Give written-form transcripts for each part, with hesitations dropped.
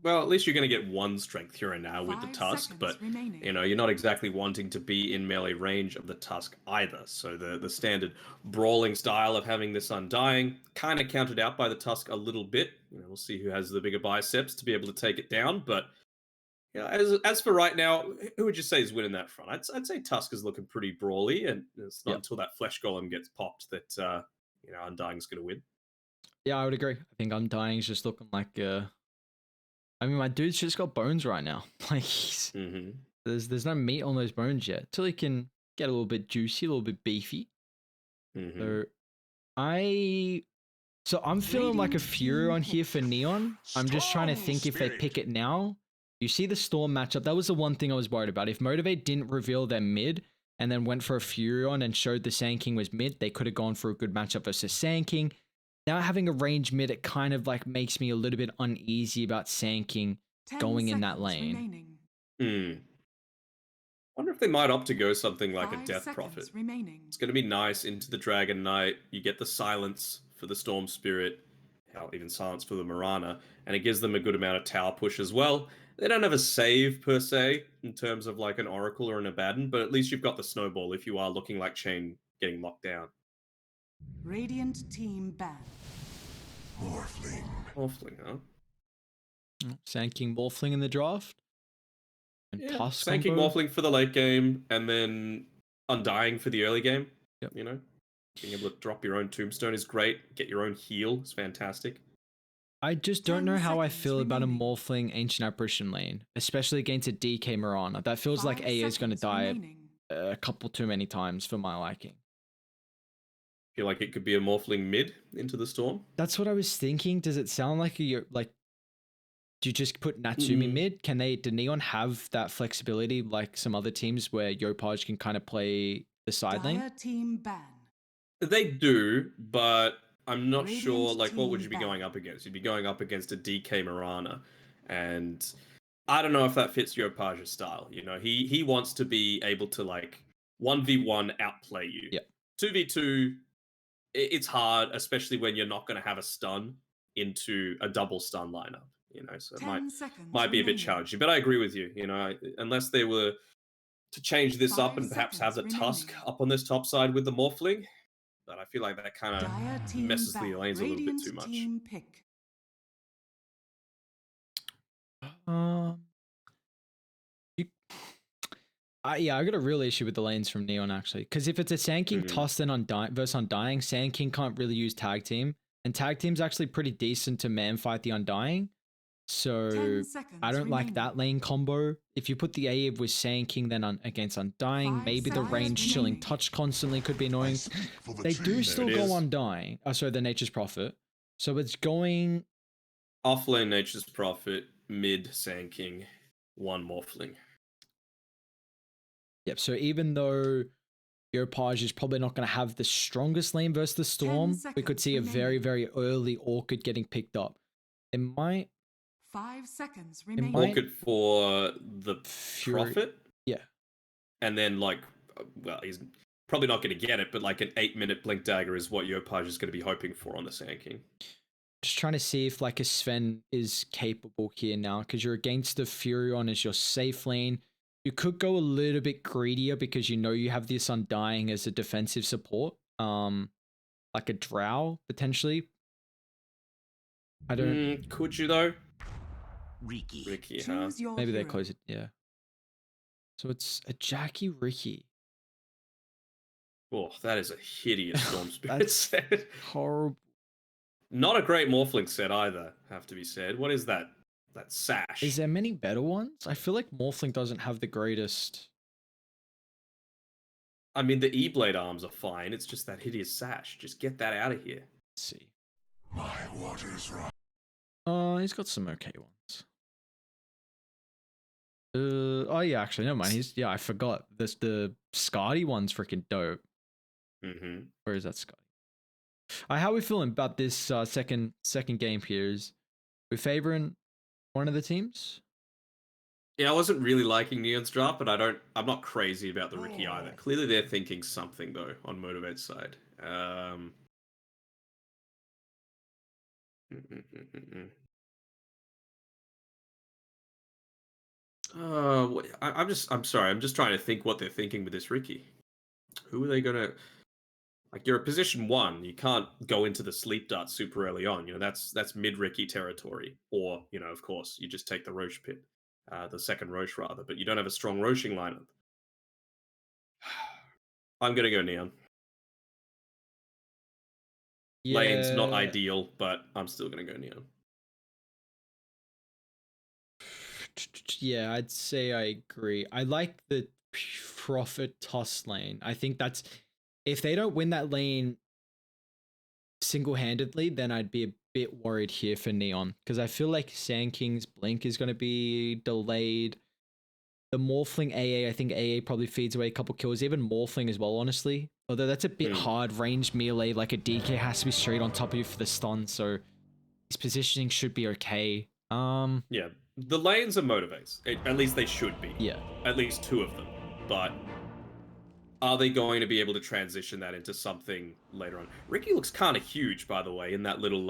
Well, at least you're going to get one strength here and now with the Five Tusk, seconds but remaining. you're not exactly wanting to be in melee range of the Tusk either. So the standard brawling style of having this Undying kind of counted out by the Tusk a little bit. We'll see who has the bigger biceps to be able to take it down. But as for right now, who would you say is winning that front? I'd say Tusk is looking pretty brawly, and it's not Yeah. until that Flesh Golem gets popped that Undying's going to win. Yeah, I would agree. I think Undying's just looking like I mean, my dude's just got bones right now. Like there's no meat on those bones yet. Till he can get a little bit juicy, a little bit beefy. So I'm feeling like a Fury on here for Neon. I'm just trying to think if they pick it now. You see the Storm matchup. That was the one thing I was worried about. If Motivate didn't reveal their mid and then went for a Furion and showed the Sand King was mid, they could have gone for a good matchup versus Sand King. Now having a range mid, it kind of like makes me a little bit uneasy about Sand King going in that lane. Wonder if they might opt to go something like a 5 Death seconds Prophet. remaining. It's going to be nice into the Dragon Knight. You get the silence for the Storm Spirit, hell, even silence for the Mirana, and it gives them a good amount of tower push as well. They don't have a save per se in terms of like an Oracle or an Abaddon, but at least you've got the Snowball if you are looking like Chain getting locked down. Radiant team ban. Morphling, huh? Sand King Morphling in the draft. And Yeah, Tusk Sand King combo. Morphling for the late game, and then Undying for the early game. Yep. Being able to drop your own Tombstone is great. Get your own heal is fantastic. I just don't know how I feel about a remaining. Morphling Ancient Apparition lane, especially against a DK Mirana. That feels like 5 AA is going to seconds die remaining. a couple too many times for my liking. Feel like it could be a Morphling mid into the Storm. That's what I was thinking. Does it sound like you're like? Do you just put Natsumi mid? Did Neon have that flexibility like some other teams where Yopaj can kind of play the side lane? Dire team ban. They do, but I'm not Radiant sure. Like, what would team you be ban. going up against? You'd be going up against a DK Mirana, and I don't know if that fits Yopaja's style. He wants to be able to like 1v1 outplay you. Yeah. 2v2, it's hard, especially when you're not going to have a stun into a double stun lineup. So it 10 seconds might be a bit remaining. challenging. But I agree with you. Unless they were to change this up 5 and perhaps have the seconds Tusk remaining. up on this top side with the Morphling, but I feel like that kind Dire of team messes the ban. lanes a little bit Radiant too much. team pick. Yeah, I got a real issue with the lanes from Neon actually, because if it's a Sand King Tusk then versus Undying, Sand King can't really use tag team, and tag team's actually pretty decent to man fight the Undying. So 10 seconds I don't like remaining. that lane combo. If you put the Aave with Sand King then against Undying, 5 maybe the seconds range chilling remaining. touch constantly could be annoying. They do still There it go is. Undying. So the Nature's Prophet. So it's going Offlane Nature's Prophet, mid Sand King, one Morphling. Yep, so even though Yopaj is probably not going to have the strongest lane versus the Storm, we could see a very, very early Orchid getting picked up. It might... 5 seconds remaining. might- Orchid for the Fury- Prophet, Yeah. and then like, well, he's probably not going to get it, but like an 8-minute Blink Dagger is what Yopaj is going to be hoping for on the Sand King. Just trying to see if like a Sven is capable here now, because you're against the Furion as your safe lane. You could go a little bit greedier because you know you have this Undying as a defensive support. Like a Drow, potentially. I don't... Could you though? Riki, huh? Choose your Maybe they hero. close it, yeah. So it's a Jackie Ricky. Oh, that is a hideous Storm Spirit That's set. horrible. Not a great Morphling set either, have to be said. What is that? That sash. Is there many better ones? I feel like Morphling doesn't have the greatest. I mean, the E-Blade arms are fine. It's just that hideous sash. Just get that out of here. Let's see. my waters run. He's got some okay ones. Oh yeah, actually, never mind. I forgot. The Scotty one's freaking dope. Where is that Scotty? How are we feeling about this second game here? Is we favoring one of the teams? Yeah, I wasn't really liking Neon's draft, but I'm not crazy about the Ricky either. Clearly they're thinking something though on Motivate's side. I'm sorry. I'm just trying to think what they're thinking with this Ricky. Who are they gonna? Like, you're a position 1. You can't go into the sleep dart super early on. That's mid Ricky territory. Or of course, you just take the Roche pit, the second Roche rather. But you don't have a strong Roshing lineup. I'm gonna go Neon. Lane's not Yeah. ideal, but I'm still gonna go Neon. Yeah, I'd say I agree. I like the Prophet Toss lane. I think that's if they don't win that lane single-handedly, then I'd be a bit worried here for Neon because I feel like Sand King's blink is going to be delayed. The Morphling AA, I think AA probably feeds away a couple kills, even Morphling as well, honestly. Although that's a bit hard, ranged melee, like a DK has to be straight on top of you for the stun, so his positioning should be okay. Yeah, the lanes are motivates. At least they should be. Yeah. At least 2 of them. But are they going to be able to transition that into something later on? Ricky looks kind of huge, by the way, in that little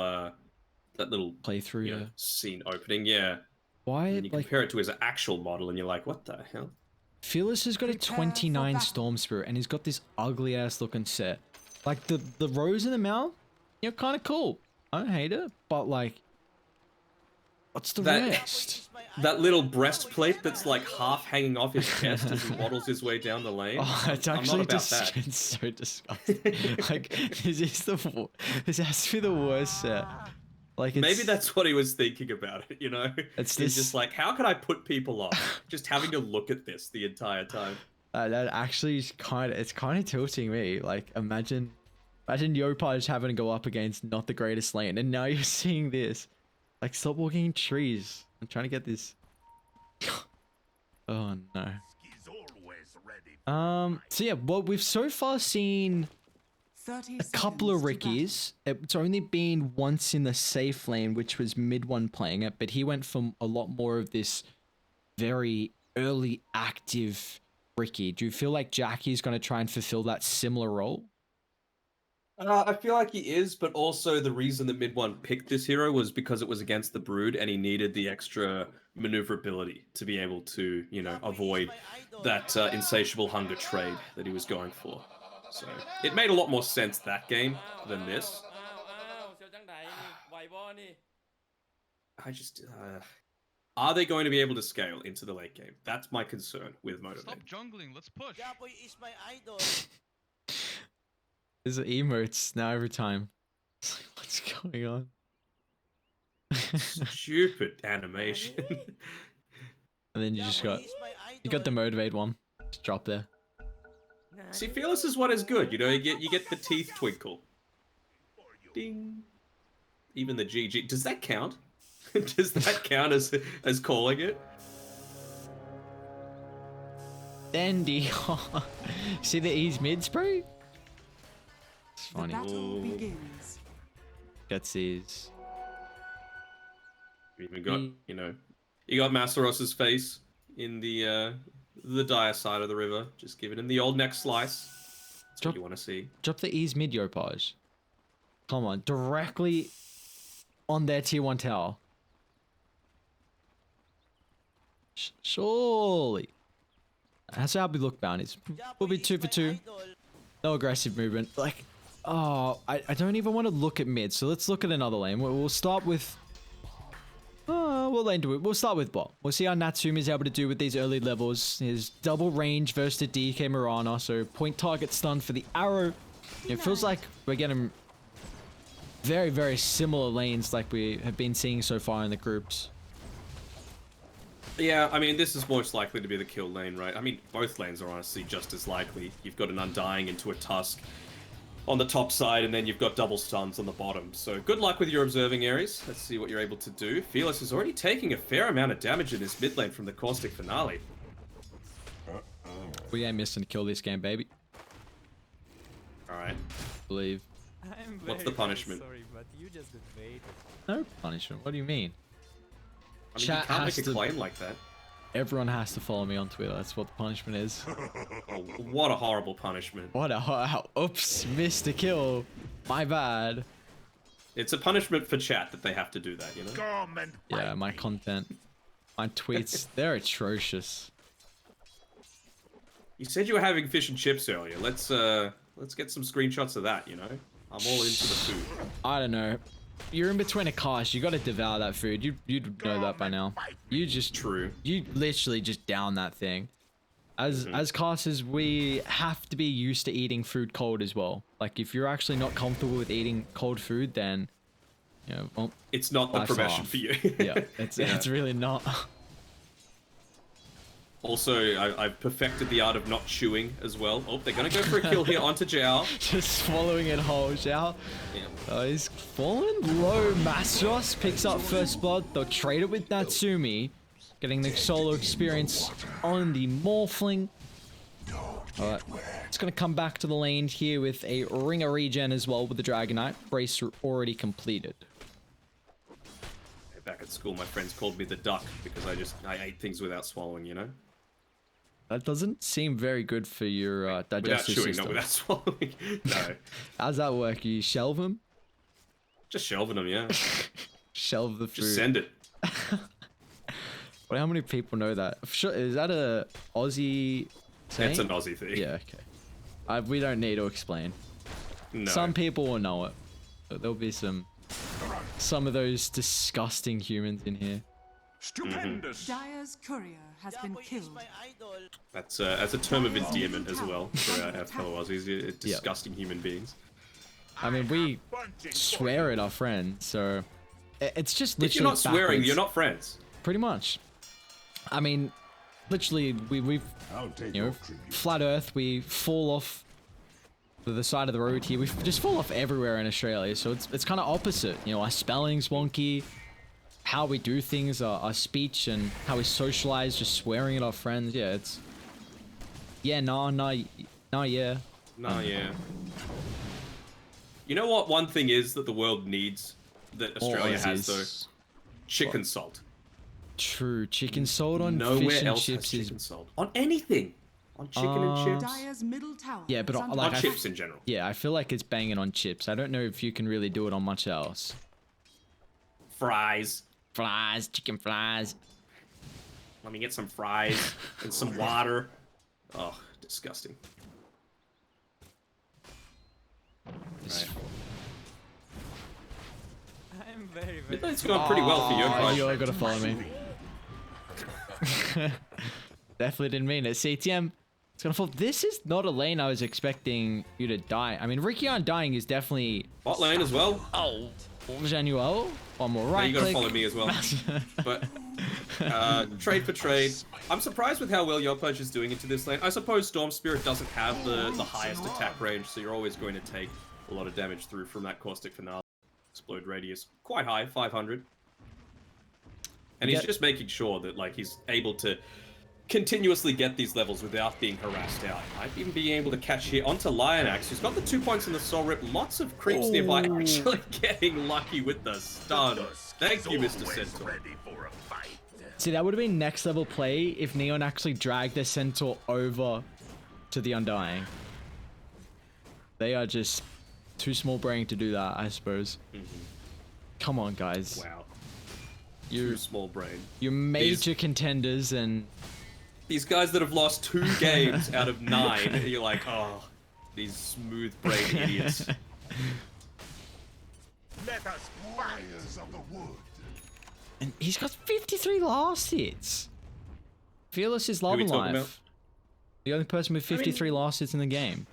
Playthrough, yeah. scene opening. Yeah. Why, And you compare it to his actual model, and you're like, what the hell? Fearless has got a Prepare for 29 battle. Storm Spirit, and he's got this ugly ass looking set. Like the rose in the mouth, kind of cool. I don't hate it, but like, what's the rest? That little breastplate that's like half hanging off his chest as he waddles his way down the lane. Oh, it's I'm actually not about just that. it's so disgusting. Like this has to be the worst set. Like Maybe that's what he was thinking about it, It's He's this- just like, how can I put people off? Just having to look at this the entire time. that actually is it's kind of tilting me. Like imagine Yopaj having to go up against not the greatest lane, and now you're seeing this. Like stop walking in trees. I'm trying to get this. Oh no. He's always ready. So yeah, well we've so far seen 30 a couple of seconds to battle. Rickies. It's only been once in the safe lane, which was mid one playing it, but he went from a lot more of this very early active Ricky. Do you feel like Jackie's going to try and fulfill that similar role? I feel like he is, but also the reason that Mid One picked this hero was because it was against the Brood, and he needed the extra maneuverability to be able to, avoid that insatiable hunger trade that he was going for. So it made a lot more sense that game than this. Are they going to be able to scale into the late game? That's my concern with Motivate. Stop jungling, let's push. Yaboy is my idol. There's emotes now every time. What's going on? Stupid animation. And then you just got the Motivate one. Just drop there. See, Fearless is what is good. You get the teeth twinkle. Ding. Even the GG. Does that count? Does that count as calling it? Dandy. See the ease mid spray? It's The funny. battle Ooh. begins. Gets these. You even got, you got Masaros's face in the dire side of the river, just giving him the old neck slice. That's what you want to see. Drop the ease mid Yopaj. Come on, directly on their tier 1 tower. Surely. That's how we look bounties. We'll be 2 for 2. No aggressive movement. Like, oh, I don't even want to look at mid, so let's look at another lane. We'll start with... We'll start with bot. We'll see how Natsumi is able to do with these early levels. His double range versus the DK Mirana, so point target stun for the arrow. It feels like we're getting very, very similar lanes like we have been seeing so far in the groups. Yeah, I mean, this is most likely to be the kill lane, right? I mean, both lanes are honestly just as likely. You've got an Undying into a Tusk on the top side, and then you've got double stuns on the bottom. So good luck with your observing areas. Let's see what you're able to do. Fearless is already taking a fair amount of damage in this mid lane from the Caustic Finale. We ain't missing to kill this game, baby. Alright. Believe. I'm What's very, the punishment? Very sorry, but you just invaded. No punishment. What do you mean? I mean, Chat you can't has make a to- claim like that. Everyone has to follow me on Twitter. That's what the punishment is. Oh, what a horrible punishment. What a... Oops, missed a kill. My bad. It's a punishment for chat that they have to do that, Come and Yeah, fight my me. content. My tweets, they're atrocious. You said you were having fish and chips earlier. Let's get some screenshots of that, you know? I'm all into the food. I don't know. You're in between a cast. You got to devour that food. You'd know that by now. You just True. You literally just down that thing. As casters, we have to be used to eating food cold as well. Like if you're actually not comfortable with eating cold food, then you know, well, It's not the life's profession off. for you. Yeah, it's really not. Also, I've perfected the art of not chewing as well. Oh, they're gonna go for a kill here onto Zhao. Just swallowing it whole, Zhao. Yeah. He's fallen low. MG.Trust picks up first blood. They'll trade it with Natsumi. Getting the solo experience on the Morphling. Alright. It's going to come back to the lane here with a Ringer regen as well with the Dragonite. Brace already completed. Back at school, my friends called me the duck because I ate things without swallowing, you know? That doesn't seem very good for your Without digestive chewing, system. not without swallowing. No. How's that work? You shelve them? Just shelving them, yeah. Shelve the food. Just send it. But how many people know that? Sure, is that a Aussie saying? It's an Aussie thing. Yeah, okay. We don't need to explain. No. Some people will know it. But there'll be some of those disgusting humans in here. Stupendous. Dire's courier has been killed. That's a term of endearment as well for our fellow Aussies. Disgusting human beings. I mean, we swear at our friends, so it's just literally If you're not swearing, backwards. you're not friends. Pretty much. I mean, literally, we've you know, flat Earth. We fall off the side of the road here. We just fall off everywhere in Australia, so it's kind of opposite. You know, our spelling's wonky. How we do things, our speech, and how we socialize, just swearing at our friends. Yeah, it's yeah, yeah. No, yeah. You know what? One thing is that the world needs that Australia has though. Chicken salt. True, chicken salt on Nowhere fish and else chips has is chicken salt. On anything. On chicken and chips. Dire's middle tower. Yeah, but is on- under like, On I- attack. chips in general. yeah. I feel like it's banging on chips. I don't know if you can really do it on much else. Fries. Fries, chicken fries. Let me get some fries and some water. Oh, disgusting. Right. I'm very It's gone pretty well for you. Oh, Clive. you're gonna follow me. Definitely didn't mean it. CTM, it's gonna fall. This is not a lane I was expecting you to die. I mean, Rickion dying is definitely. Bot lane as well. Oh, Januel. One more Now right you gotta click. follow me as well. But trade for trade. I'm surprised with how well Yopaj is doing into this lane. I suppose Storm Spirit doesn't have the highest attack range, so you're always going to take a lot of damage through from that caustic finale. Explode radius quite high, 500. And he's Yeah. just making sure that like he's able to continuously get these levels without being harassed out. Might even be able to catch here onto Lionax, who's got the 2 points in the soul rip. Lots of creeps nearby, actually getting lucky with the stun. Thank you, Mr. Centaur. Ready for a fight. See, that would have been next level play if Neon actually dragged their Centaur over to the Undying. They are just too small brain to do that, I suppose. Come on, guys. Wow. You're Too small brain. you're major contenders, and These guys that have lost 2 games out of 9, you're like, oh, these smooth brain idiots. Let us fires of the wood. and he's got 53 last hits. Fearless is love we and talking about? life. The only person with 53 last hits in the game.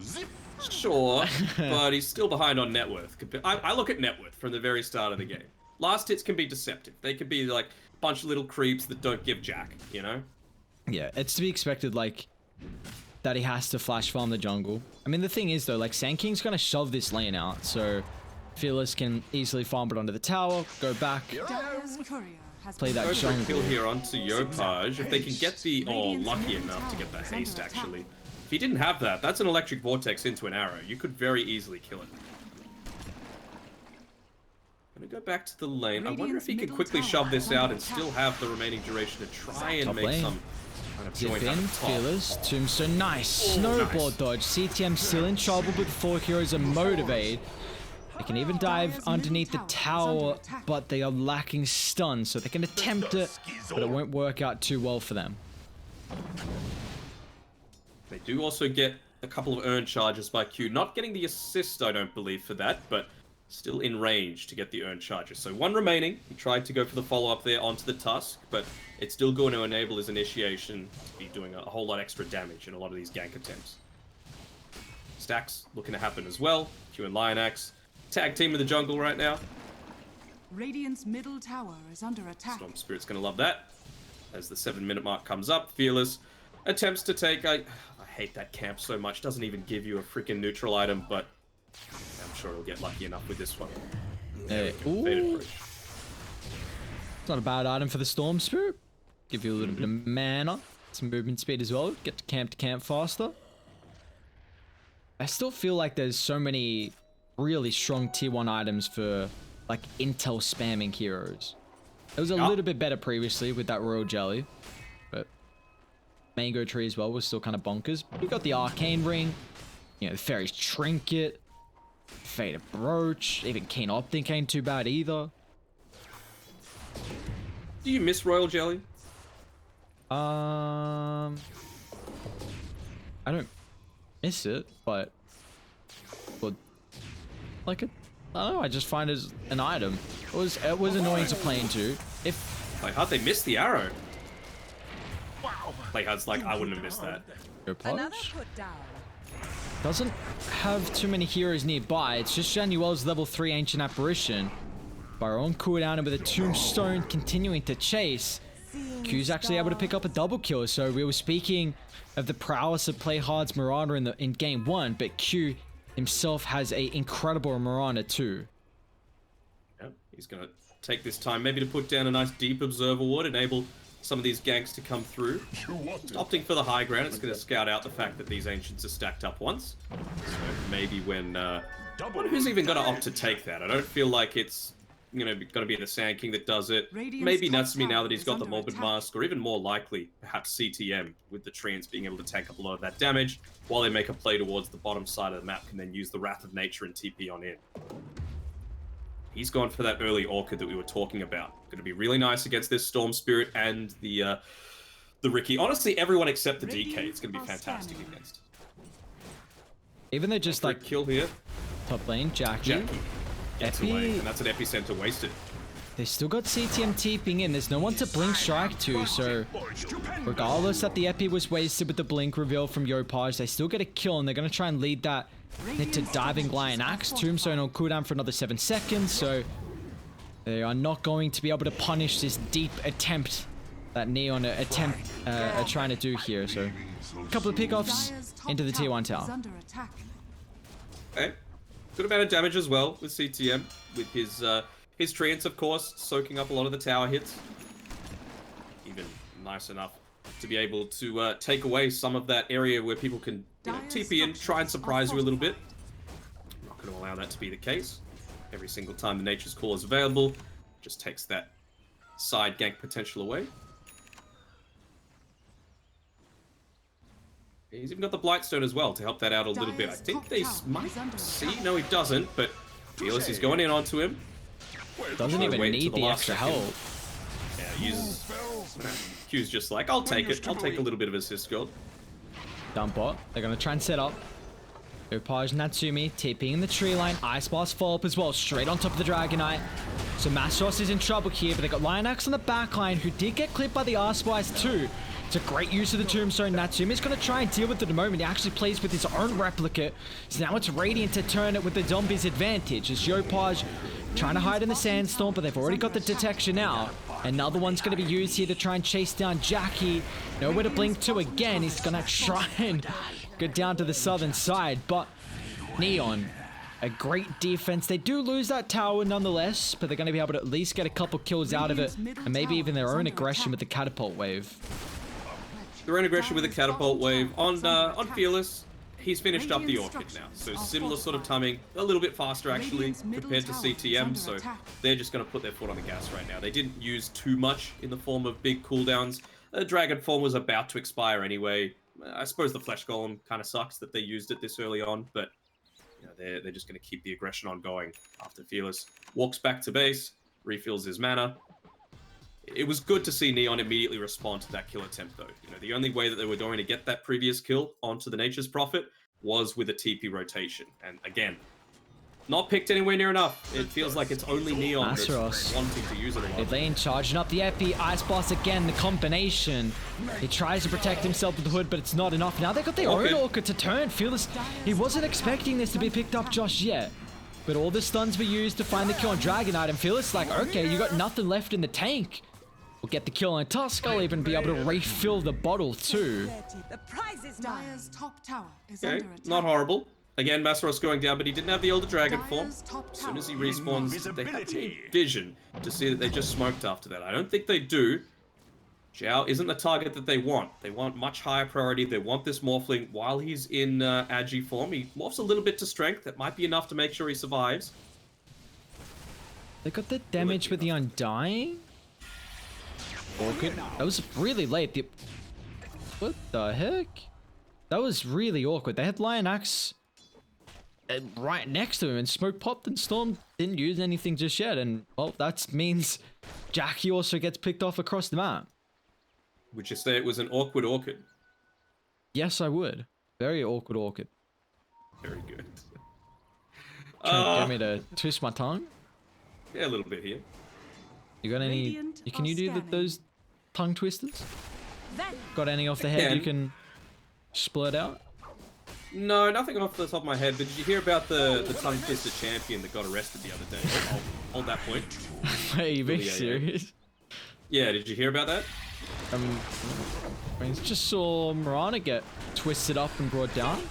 Zip. Sure, but he's still behind on net worth. I look at net worth from the very start of the game. Last hits can be deceptive. They can be like a bunch of little creeps that don't give jack, you know? Yeah, it's to be expected, like, that he has to flash farm the jungle. I mean, the thing is, though, like, Sand King's gonna shove this lane out, so Fearless can easily farm it onto the tower, go back, Dire's courier has play been that Go for a jungle. kill here onto Yopaj. If they can get the... Oh, lucky enough to get the haste, actually. If he didn't have that, that's an electric vortex into an arrow. You could very easily kill it. Gonna go back to the lane. I wonder if he can quickly shove this out and still have the remaining duration to try and Top make lane. some kind of Zip joint in, at the top. Fearless, Tombstone, nice. Oh, Snowboard nice. dodge. CTM still in trouble with 4 heroes and Motivate. They can even dive underneath the tower, but they are lacking stun, so they can attempt it, but it won't work out too well for them. They do also get a couple of earned charges by Q. Not getting the assist, I don't believe, for that, but still in range to get the earned charges. So one remaining. He tried to go for the follow-up there onto the Tusk, but it's still going to enable his initiation to be doing a whole lot extra damage in a lot of these gank attempts. Stacks looking to happen as well. Q and Lionax. Tag team in the jungle right now. Radiant's middle tower is under attack. Storm Spirit's going to love that. As the 7-minute mark comes up, Fearless attempts to take... I hate that camp so much. Doesn't even give you a freaking neutral item, but I'm sure he'll get lucky enough with this one. Hey, Faded Bridge. It's not a bad item for the Storm Spirit. Give you a little bit of mana, some movement speed as well. Get to camp faster. I still feel like there's so many really strong tier 1 items for like intel spamming heroes. It was a little bit better previously with that Royal Jelly, but Mango Tree as well was still kind of bonkers. You got the Arcane Ring, you know, the Fairy's Trinket, Faded Brooch, even Keen Optic ain't too bad either. Do you miss Royal Jelly? I don't miss it, but like I don't know, I just find it as an item. It was annoying to play into. If Like, how'd they miss the arrow? Like, how's like, I wouldn't have missed that. your Another punch put down. doesn't have too many heroes nearby, it's just Januel's level 3 Ancient Apparition. Bar on cooldown and with a Tombstone continuing to chase, Q's actually able to pick up a double kill. So we were speaking of the prowess of Playhard's Marauder in game 1, but Q himself has a incredible Marauder too. Yep. He's gonna take this time maybe to put down a nice deep observer ward, enable some of these ganks to come through. Opting for the high ground, it's going to scout out the fact that these ancients are stacked up once. So maybe when... I wonder who's even going to opt to take that. I don't feel like it's going to be the Sand King that does it. Radiant's Maybe top Natsumi now tower that he's is got the under Morbid attack. Mask, or even more likely, perhaps CTM, with the Treants being able to tank up a lot of that damage, while they make a play towards the bottom side of the map, and then use the Wrath of Nature and TP on in. He's gone for that early Orchid that we were talking about. Going to be really nice against this Storm Spirit and the Riki. Honestly, everyone except the DK. It's going to be fantastic against. Even though just like Kill here. top lane, Jackie Gets Epi, away, and that's an epicenter wasted. they still got CTM TPing in. There's no one to blink strike to, so regardless that the Epi was wasted with the blink reveal from Yopaj, they still get a kill, and they're going to try and lead that into diving Lion Axe. Tombstone on cooldown for another 7 seconds, so they are not going to be able to punish this deep attempt that Neon are trying to do here. So a couple of pickoffs Dire's top into the tier 1 tower is tower. under attack. Okay. Good amount of damage as well with CTM, with his treants, of course, soaking up a lot of the tower hits. Even nice enough to be able to take away some of that area where people can TP in, try and surprise you a little bit. I'm not going to allow that to be the case. Every single time the Nature's Call is available, just takes that side gank potential away. He's even got the Blightstone as well to help that out a little bit. I think they might see. No, he doesn't, but Fearless is going in onto him. Doesn't even Wait need till the last extra second. help. Yeah, uses... Q's just like, I'll take it. I'll take a little bit of assist gold. Dump bot. They're going to try and set up. Opage Natsumi TPing in the tree line. Ice Blast follow up as well, straight on top of the Dragonite. So Mastros is in trouble here, but they got Lion Axe on the back line, who did get clipped by the Arspice too. It's a great use of the Tombstone. Natsumi's going to try and deal with it at the moment. He actually plays with his own replicate. So now it's Radiant to turn it with the Zombies advantage. As Yopaj trying to hide in the Sandstorm, but they've already got the detection out. Another one's going to be used here to try and chase down Jackie. Nowhere to blink to again. He's going to try and go down to the southern side, but Neon, a great defense. They do lose that tower nonetheless, but they're going to be able to at least get a couple kills out of it, and maybe even their own aggression with the catapult wave. Their own aggression with the catapult wave on Fearless. He's finished up the Orchid now, so similar sort of timing, a little bit faster actually compared to CTM, so they're just going to put their foot on the gas right now. They didn't use too much in the form of big cooldowns. Dragon form was about to expire anyway. I suppose the Flesh Golem kind of sucks that they used it this early on, but you know, they're just going to keep the aggression on going after Fearless walks back to base, refills his mana. It was good to see Neon immediately respond to that kill attempt, though. You know, the only way that they were going to get that previous kill onto the Nature's Prophet was with a TP rotation. And again, not picked anywhere near enough. It feels like it's only Neon that's Masteros. wanting to use it a lot. Mid lane charging up the Epi. Ice Blast again, the combination. He tries to protect himself with the hood, but it's not enough. Now they got their own Orchid to turn. Fearless, he wasn't expecting this to be picked up just yet. But all the stuns were used to find the kill on Dragon Knight, and Fearless like, okay, you got nothing left in the tank. We'll get the kill on Tusk. I'll even be able to refill the bottle too. The prize is Dire's top tower is Okay, under attack. not horrible. Again, Masteros going down, but he didn't have the Elder Dragon form. Dire's top As soon as he tower respawns, they have to vision to see that they just smoked after that. I don't think they do. Zhao isn't the target that they want. They want much higher priority. They want this Morphling while he's in Agi form. He morphs a little bit to strength. That might be enough to make sure he survives. They got the damage with the Undying. Orchid. That was really late. What the heck? That was really awkward. They had Lion Axe right next to him, and Smoke popped, and Storm didn't use anything just yet. And well, that means Jackie also gets picked off across the map. Would you say it was an awkward Orchid? Yes, I would. Very awkward Orchid. Very good. Trying to get me to twist my tongue. Yeah, a little bit here. You got any? Radiant Can you are do scanning. those tongue twisters? Then Got any off the head you can split out? No, nothing off the top of my head. But did you hear about the tongue twister champion that got arrested the other day? I'll hold that point. Are you being Yeah. serious? Yeah, did you hear about that? I mean, just saw Mirana get twisted up and brought down.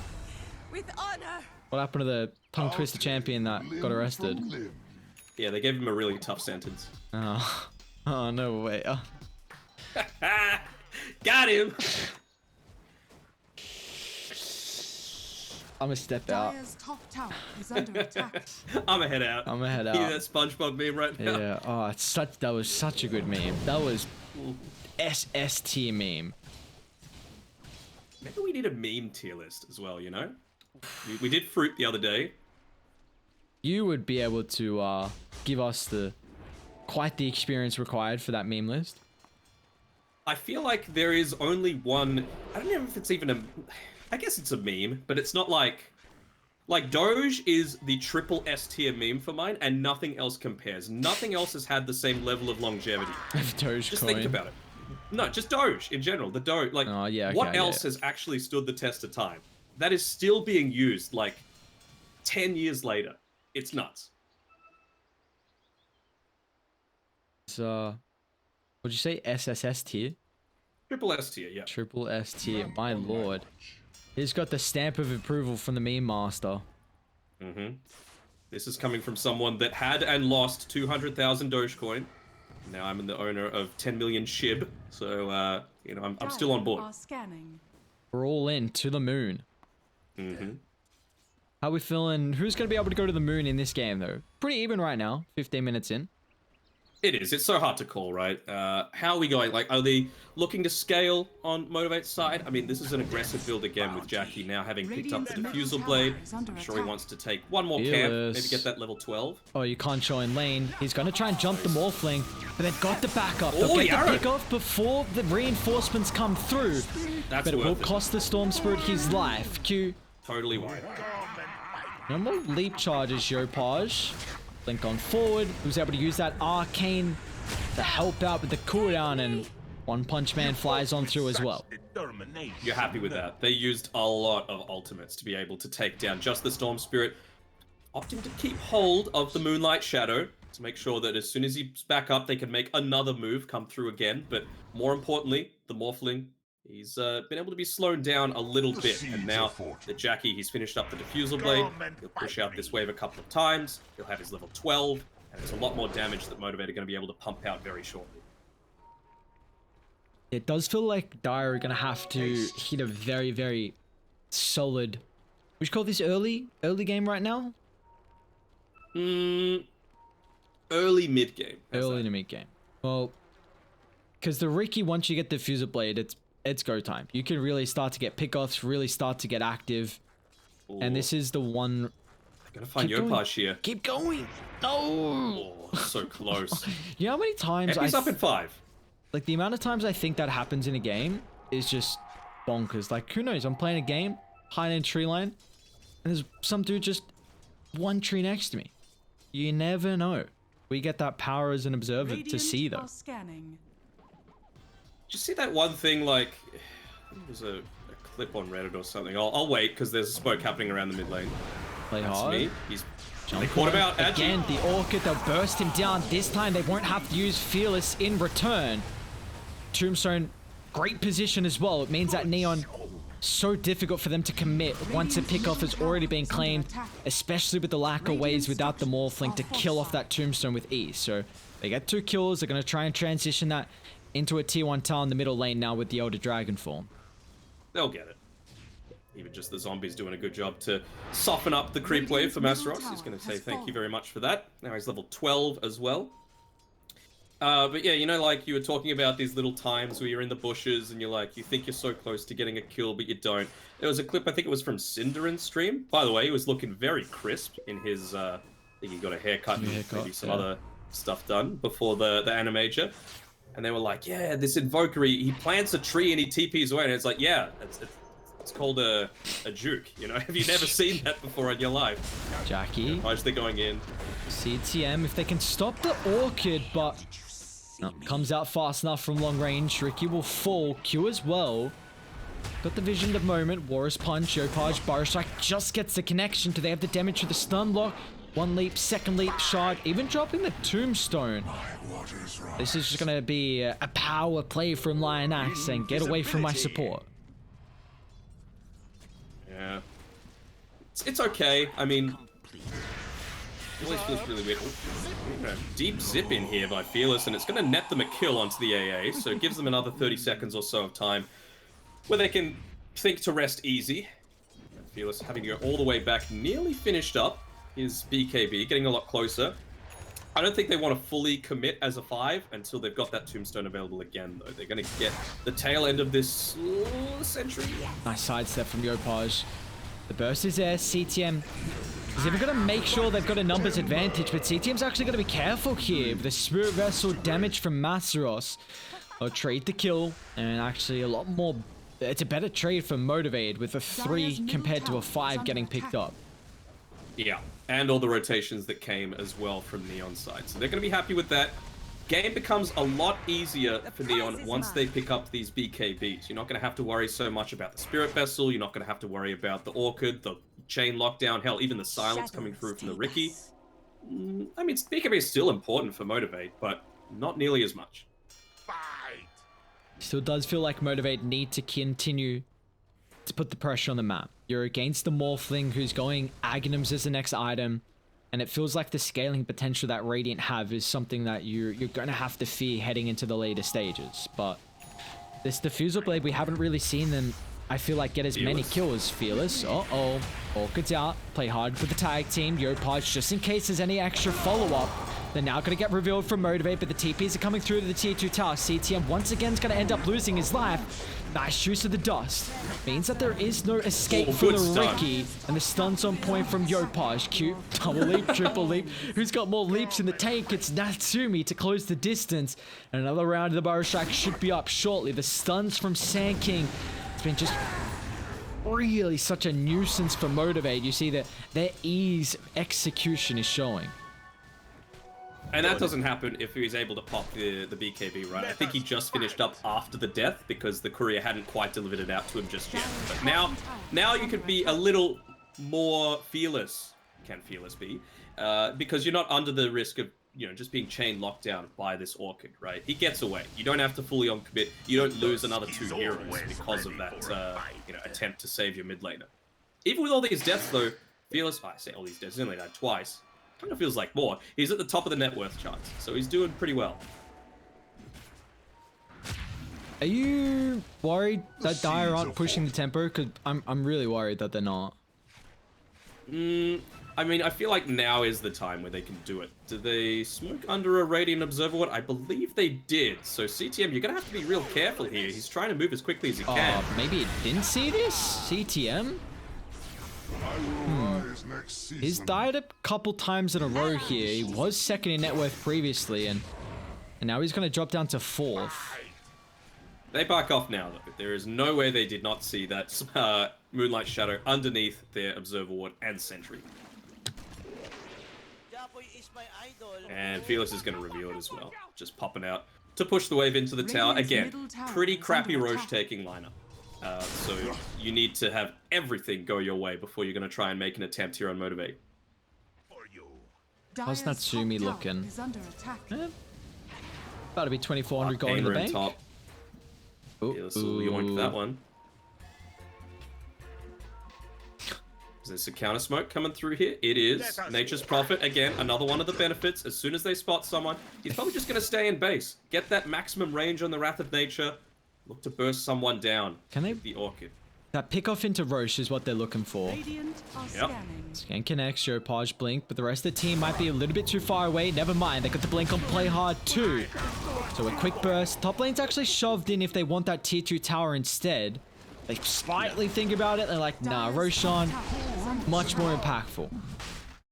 with honor. What happened to the tongue twister champion that got arrested? Yeah, they gave him a really tough sentence. Oh no way. Got him! I'm gonna step out. Dire's top tower is under attack. I'm a head out. I'm gonna head Hear out. that SpongeBob meme right now? Yeah. Oh, that was such a good meme. That was SS tier meme. Maybe we need a meme tier list as well, you know? We did Fruit the other day. You would be able to give us quite the experience required for that meme list. I feel like there is only one... I don't know if it's even a... I guess it's a meme, but it's not like... Like, Doge is the triple S tier meme for mine, and nothing else compares. Nothing else has had the same level of longevity. Dogecoin. Just think about it. No, just Doge in general. The Doge, like, Oh, yeah, what okay, else has actually stood the test of time? That is still being used, like, 10 years later. It's nuts. It's, what'd you say? SSS tier? Triple S tier, yeah. Triple S tier. My lord. He's got the stamp of approval from the meme master. Mm-hmm. This is coming from someone that had and lost 200,000 Dogecoin. Now I'm the owner of 10 million SHIB, so, you know, I'm still on board. Are scanning. We're all in to the moon. Mm-hmm. How we feeling? Who's going to be able to go to the moon in this game, though? Pretty even right now. 15 minutes in. It is. It's so hard to call, right? How are we going? Like, are they looking to scale on Motivate's side? I mean, this is an aggressive build again with Jackie now having picked up the Radiant's Diffusal middle Blade. tower is under I'm sure he attack. wants to take one more camp, Fearless. maybe get that level 12. Oh, you can't show in lane. He's going to try and jump the Morphling, but they've got the backup. They'll Oh, get the the arrow. pick off before the reinforcements come through. That's But it will worth it. cost the Storm Spirit his life. Q. Totally worth it. No more leap charges, Yopaj. Blink on forward. He was able to use that arcane to help out with the cooldown, and One Punch Man flies on through as well. You're happy with that. They used a lot of ultimates to be able to take down just the Storm Spirit, opting to keep hold of the Moonlight Shadow to make sure that as soon as he's back up, they can make another move come through again. But more importantly, the Morphling, he's been able to be slowed down a little bit. And now that Jackie, he's finished up the Diffusal Blade, he'll push out this wave a couple of times. He'll have his level 12, and there's a lot more damage that Motivate are going to be able to pump out very shortly. It does feel like Dire are going to have to hit a very, very solid... Would you call this early game right now? Early mid game. Early to mid game. Well, because the Ricky, once you get the Diffusal Blade, it's go time. You can really start to get pickoffs, really start to get active. And this is the one Gotta find Keep going. Yopaj here. Keep going. No. Oh, so close. You know how many times He's up in 5. like the amount of times I think that happens in a game is just bonkers. Like, who knows? I'm playing a game, hiding in tree line, and there's some dude just one tree next to me. You never know. We get that power as an observer to see though. Scanning. Did you see that one thing, like, I think there's a clip on Reddit or something. I'll wait, because there's a smoke happening around the mid lane. Play That's hard. me. They caught him out. Again, the Orchid, they'll burst him down. This time they won't have to use Fearless in return. Tombstone, great position as well. It means that Neon, so difficult for them to commit once a pickoff has already been claimed, especially with the lack of ways without the Morphling to kill off that Tombstone with ease. So they get 2 kills. They're going to try and transition that into a tier 1 tower in the middle lane now with the Elder Dragon form. They'll get it. Even just the zombies doing a good job to soften up the creep wave for Masteros. He's going to say thank you very much for that. Now he's level 12 as well. But yeah, you know, like you were talking about these little times where you're in the bushes and you're like, you think you're so close to getting a kill, but you don't. There was a clip, I think it was from Cinderen's stream. By the way, he was looking very crisp in his, I think he got a haircut and maybe some other stuff done before the Animajor. And they were like, yeah, this Invoker, he plants a tree and he TPs away. And it's like, yeah, it's called a juke, you know? Have you never seen that before in your life? Jackie. Why's they going in? CTM, if they can stop the Orchid, but no, comes out fast enough from long range. Ricky will fall. Q as well. Got the vision of the moment. Warrior's Punch, Yopaj, Burrow Strike just gets the connection. Do they have the damage to the stun lock? 1 leap, 2nd leap, shard, even dropping the Tombstone. This is just going to be a power play from Lionax saying, get away from my support. Yeah. It's okay. I mean, it always feels really weird. Deep zip in here by Fearless, and it's going to net them a kill onto the AA, so it gives them another 30 seconds or so of time where they can think to rest easy. Fearless having to go all the way back, nearly finished up his BKB, getting a lot closer. I don't think they want to fully commit as a 5 until they've got that Tombstone available again, though. They're going to get the tail end of this century. Nice sidestep from Yopaj. The burst is there. CTM is even going to make sure they've got a numbers advantage, but CTM's actually going to be careful here with the Spirit Vessel damage from Masteros. They'll trade the kill, and actually a lot more. It's a better trade for Motivate with a 3 compared to a 5 getting picked up. Yeah, and all the rotations that came as well from Neon's side. So they're going to be happy with that. Game becomes a lot easier for Neon once they pick up these BKBs. You're not going to have to worry so much about the Spirit Vessel. You're not going to have to worry about the Orchid, the chain lockdown, hell, even the silence coming through from the Ricky. I mean, BKB is still important for Motivate, but not nearly as much. Still does feel like Motivate need to continue to put the pressure on the map. You're against the Morphling who's going Aghanims as the next item, and it feels like the scaling potential that Radiant have is something that you're going to have to fear heading into the later stages. But this Diffusal Blade, we haven't really seen them, I feel like, get as many kills as Fearless. Uh-oh. Orchid's out. Play hard with the tag team. Yopaj, just in case there's any extra follow-up. They're now going to get revealed from Motivate, but the TPs are coming through to the tier 2 tower. CTM once again is going to end up losing his life. Nice use of the dust. Means that there is no escape for the Ricky. And the stun's on point from Yopaj. Cute. Double leap, triple leap. Who's got more leaps in the tank? It's Natsumi to close the distance. And another round of the Burrow Strike should be up shortly. The stuns from Sand King. It's been just really such a nuisance for Motivate. You see that their ease of execution is showing. And that doesn't happen if he's able to pop the BKB, right? I think he just finished up after the death because the courier hadn't quite delivered it out to him just yet. But now you can be a little more fearless. Can fearless be? Because you're not under the risk of, you know, just being chain locked down by this Orchid, right? He gets away. You don't have to fully on commit. You don't lose another 2 heroes because of that, you know, attempt to save your mid laner. Even with all these deaths, though, fearless. I say all these deaths. He's only died twice. Kind of feels like more. He's at the top of the net worth charts, so he's doing pretty well. Are you worried that Dire aren't pushing the tempo? Because I'm really worried that they're not. I mean, I feel like now is the time where they can do it. Did they smoke under a Radiant Observer Ward? I believe they did. So CTM, you're going to have to be real careful here. He's trying to move as quickly as he can. Maybe it didn't see this? CTM? Stars next season. He's died a couple times in a row here. He was second in net worth previously, and now he's going to drop down to 4th. They back off now, though. There is no way they did not see that Moonlight Shadow underneath their Observer Ward and Sentry. And Fearless is going to reveal it as well. Just popping out to push the wave into the tower. Again, pretty crappy Roche taking lineup. So you need to have everything go your way before you're going to try and make an attempt here on Motivate. How's Natsumi looking? About to be 2,400 gold in the bank. Top. Fearless will yoink that one. Is this a counter smoke coming through here? It is. Nature's Prophet, again, another one of the benefits. As soon as they spot someone, he's probably just going to stay in base. Get that maximum range on the Wrath of Nature. Look to burst someone down. Can they? The Orchid. That pick off into Roche is what they're looking for. Yep. Scan connects, Yopaj blink, but the rest of the team might be a little bit too far away. Never mind, they got the blink on play hard too. So a quick burst. Top lane's actually shoved in if they want that tier 2 tower instead. They slightly think about it. They're like, nah, Roshan, much more impactful.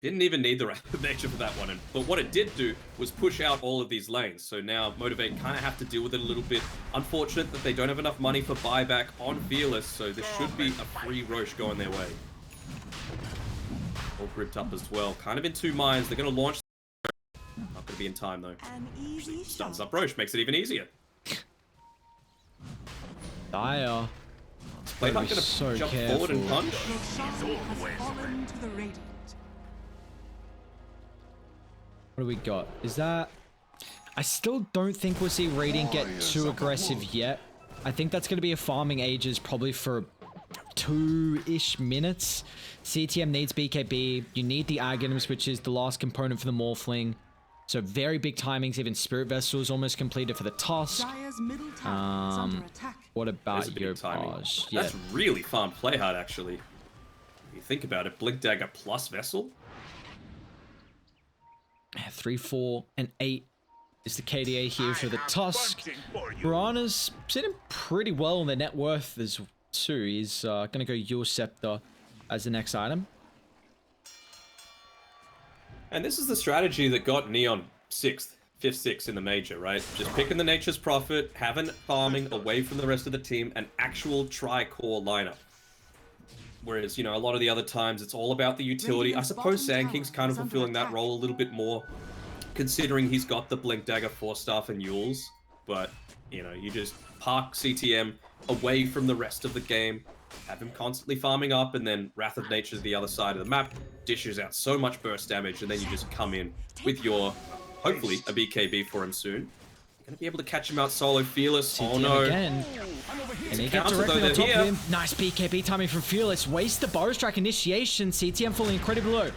Didn't even need the Wrath of Nature for that one. But what it did do was push out all of these lanes. So now Motivate kind of have to deal with it a little bit. Unfortunate that they don't have enough money for buyback on Fearless. So there should be a free Roche going their way. All gripped up as well. Kind of in two minds. They're going to launch. Not going to be in time though. Stuns up Roche. Makes it even easier. Dire. They're not going to jump forward and punch. What do we got? Is that... I still don't think we'll see Radiant get too aggressive yet. I think that's going to be a farming ages probably for 2-ish minutes. CTM needs BKB. You need the Aghanim's, which is the last component for the Morphling. So very big timings. Even Spirit Vessel is almost completed for the Tusk. What about Yopaj? Yeah. That's really fun play hard, actually. If you think about it, Blink Dagger plus Vessel. 3, 4, and 8 is the KDA here for the Tusk. Piranha's sitting pretty well on their net worth as too. He's going to go Yule Scepter as the next item. And this is the strategy that got Neon 5th, 6th in the major, right? Just picking the Nature's Prophet, having farming away from the rest of the team, an actual tri-core lineup. Whereas, you know, a lot of the other times it's all about the utility. I suppose Sand King's kind of fulfilling that role a little bit more, considering he's got the Blink Dagger, 4-staff, and Yules. But, you know, you just park CTM away from the rest of the game, have him constantly farming up, and then Wrath of Nature's the other side of the map, dishes out so much burst damage, and then you just come in with your, hopefully, a BKB for him soon. You're gonna be able to catch him out solo. Fearless. CTM oh no. Again. And he gets directly on top of him. Nice BKB timing from Fearless. Waste the Burrow Strike initiation. CTM falling incredibly low.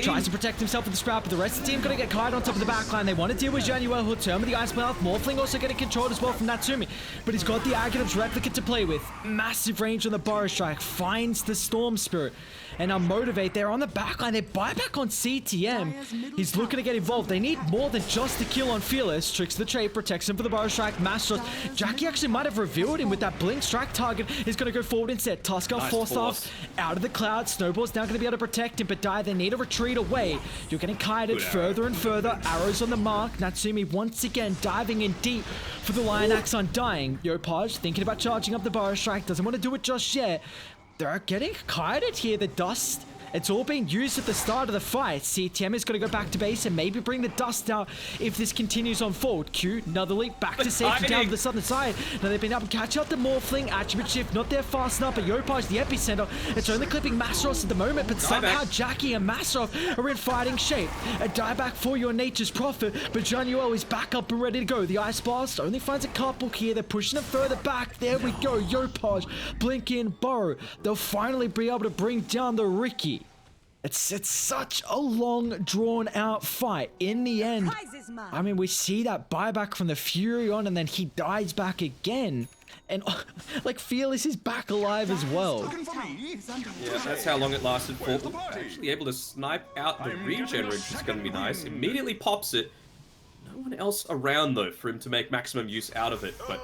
Tries to protect himself with the Sprout, but the rest of the team gonna get Kite on top of the backline. They want to deal with Januel, who'll turn with the Ice Mouth. Morphling also getting controlled as well from Natsumi. But he's got the Aghanim's Replicate to play with. Massive range on the Burrow Strike. Finds the Storm Spirit. And now Motivate, they're on the backline. They buy back on CTM. He's looking to get involved. They need more than just the kill on Fearless. Tricks the trade, protects him for the Burrow Strike. Master. Jackie actually might have revealed him with that Blink Strike target. Is going to go forward instead. Tusker, nice 4-staff out of the cloud. Snowball's now going to be able to protect him, but Die, they need a retreat away. You're getting kited further and further. Arrows on the mark. Natsumi once again diving in deep for the Lion Axe Undying. Yopaj thinking about charging up the Burrow Strike. Doesn't want to do it just yet. They're getting kited here. The dust. It's all being used at the start of the fight. CTM is going to go back to base and maybe bring the dust out if this continues on forward. Q, another leap back to safety down to the southern side. Now they've been able to catch up the Morphling. Attribute shift, not there fast enough, but Yopaj the epicenter. It's only clipping Masros at the moment, but somehow Jackie and Masrov are in fighting shape. A dieback for your Nature's Prophet, but Januel is back up and ready to go. The Ice Blast only finds a couple here. They're pushing them further back. There we go. Yopaj, blink in, Burrow. They'll finally be able to bring down the Ricky. It's such a long, drawn-out fight. In the end, I mean, we see that buyback from the Furion, and then he dies back again. And, like, Fearless is back alive as well. Yeah, that's how long it lasted for. Actually able to snipe out the regen, which is going to be nice. Immediately pops it. No one else around, though, for him to make maximum use out of it. But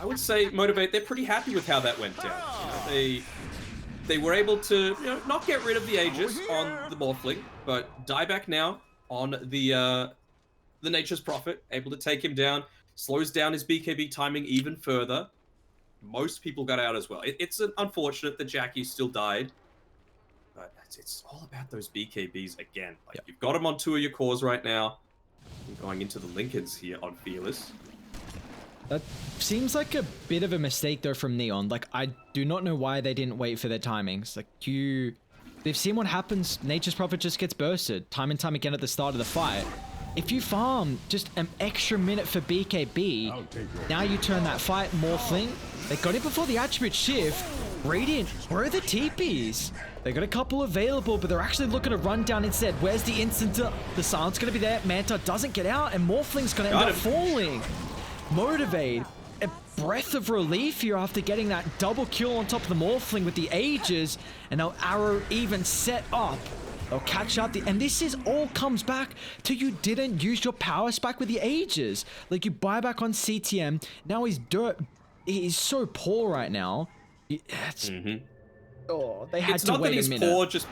I would say, Motivate, they're pretty happy with how that went down. You know, they they were able to, not get rid of the Aegis on the Morphling, but die back now on the Nature's Prophet, able to take him down, slows down his BKB timing even further. Most people got out as well. It's unfortunate that Jackie still died, but it's all about those BKBs again. Like, you've got him on 2 of your cores right now. You're going into the Lincolns here on Fearless. That seems like a bit of a mistake though from Neon. Like, I do not know why they didn't wait for their timings. Like, they've seen what happens. Nature's Prophet just gets bursted time and time again at the start of the fight. If you farm just an extra minute for BKB, now you turn that fight Morphling. They got it before the attribute shift. Radiant, where are the TPs? They got a couple available, but they're actually looking to run down instead. Where's the instant? The silence going to be there. Manta doesn't get out, and Morphling's going to end up falling. Motivate, a breath of relief here after getting that double kill on top of the Morphling with the Aegis, and now Arrow even set up. They'll catch up, and this is all comes back to you didn't use your power spike with the Aegis. Like, you buy back on CTM, now he's dirt. He's so poor right now. Oh, they had to wait a minute.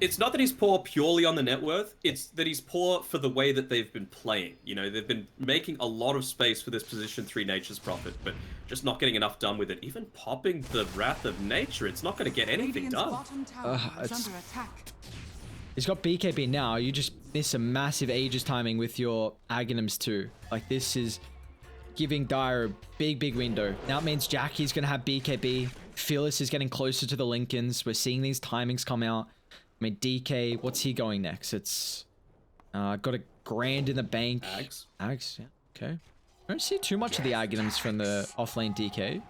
It's not that he's poor purely on the net worth, it's that he's poor for the way that they've been playing. They've been making a lot of space for this position 3 Nature's Prophet, but just not getting enough done with it. Even popping the Wrath of Nature, it's not going to get anything done. He's got BKB now. You just miss a massive Aegis timing with your Aghanims too. Like, this is giving Dire a big window. Now it means Jackie's going to have BKB. Fearless is getting closer to the Lincolns. We're seeing these timings come out. I mean, DK, what's he going next? It's got a grand in the bank. Ags, yeah, okay. I don't see too much of the Aghanims from the offlane DK.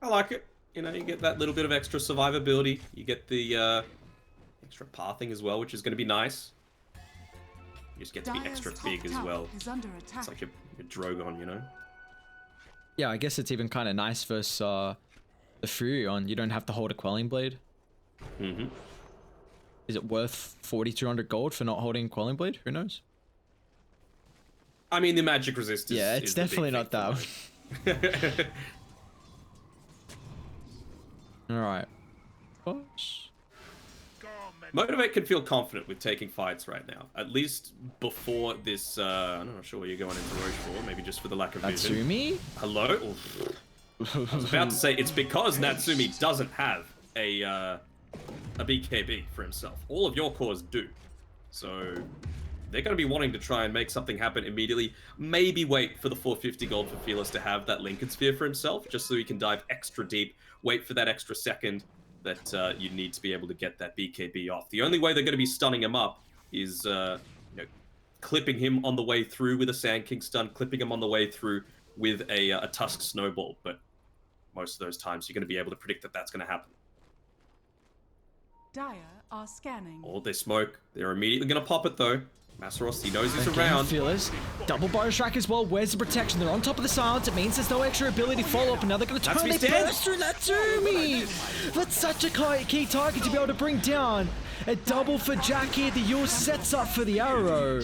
I like it. You get that little bit of extra survivability. You get the extra pathing as well, which is going to be nice. You just get to be extra big as well. It's like your Drogon, Yeah, I guess it's even kind of nice versus the Furion. You don't have to hold a Quelling Blade. Is it worth 4,200 gold for not holding Quelling Blade? Who knows? I mean, the magic resist is... Yeah, it's definitely not that. Alright. Motivate can feel confident with taking fights right now. At least before this, I'm not sure what you're going into Roche for. Maybe just for the lack of vision. Natsumi? Hello? I was about to say, it's because Natsumi doesn't have a BKB for himself. All of your cores do. So they're going to be wanting to try and make something happen immediately. Maybe wait for the 450 gold for Fearless to have that Lincoln Sphere for himself, just so he can dive extra deep, wait for that extra second that you need to be able to get that BKB off. The only way they're going to be stunning him up is clipping him on the way through with a Sand King stun, clipping him on the way through with a Tusk Snowball. But most of those times, you're going to be able to predict that that's going to happen. Dire are scanning. Oh, they smoke. They're immediately going to pop it, though. Masaros, he knows he's around. Fearless. Double Bio Strike as well. Where's the protection? They're on top of the silence. It means there's no extra ability to follow up, and now they're going to turn. They burst through Natsumi. That's such a key target to be able to bring down. A double for Jackie. The Yule sets up for the arrow.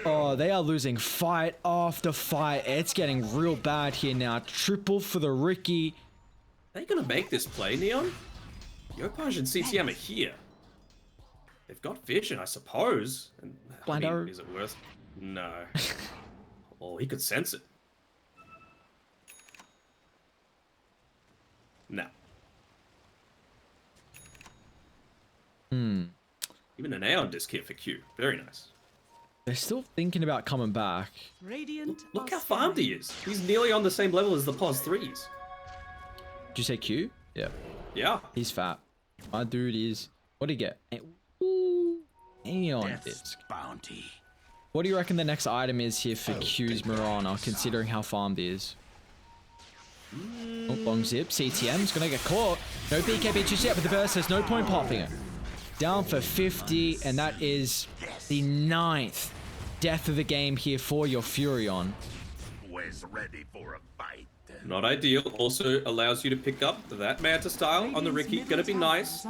Oh, they are losing fight after fight. It's getting real bad here now. Triple for the Ricky. Are they going to make this play, Neon? Yopaj and CTM are here. They've got vision, I suppose. And, Blind arrow. Is it worth? No. Oh, he could sense it. No. Even an Aeon disc here for Q. Very nice. They're still thinking about coming back. Radiant Look how farmed he is. He's nearly on the same level as the POS 3s. Did you say Q? Yeah. Yeah. He's fat. My dude is... What do you get? Aeon disc. Bounty. What do you reckon the next item is here for Q's Mirana, considering how farmed he is? Oh, long zip. CTM's gonna get caught. No BKB just yet with the burst. There's no point popping it. Down for 50, and that is the 9th death of the game here for your Furion. Was ready for a fight. Not ideal. Also allows you to pick up that Manta style on the Ricky. Gonna be nice.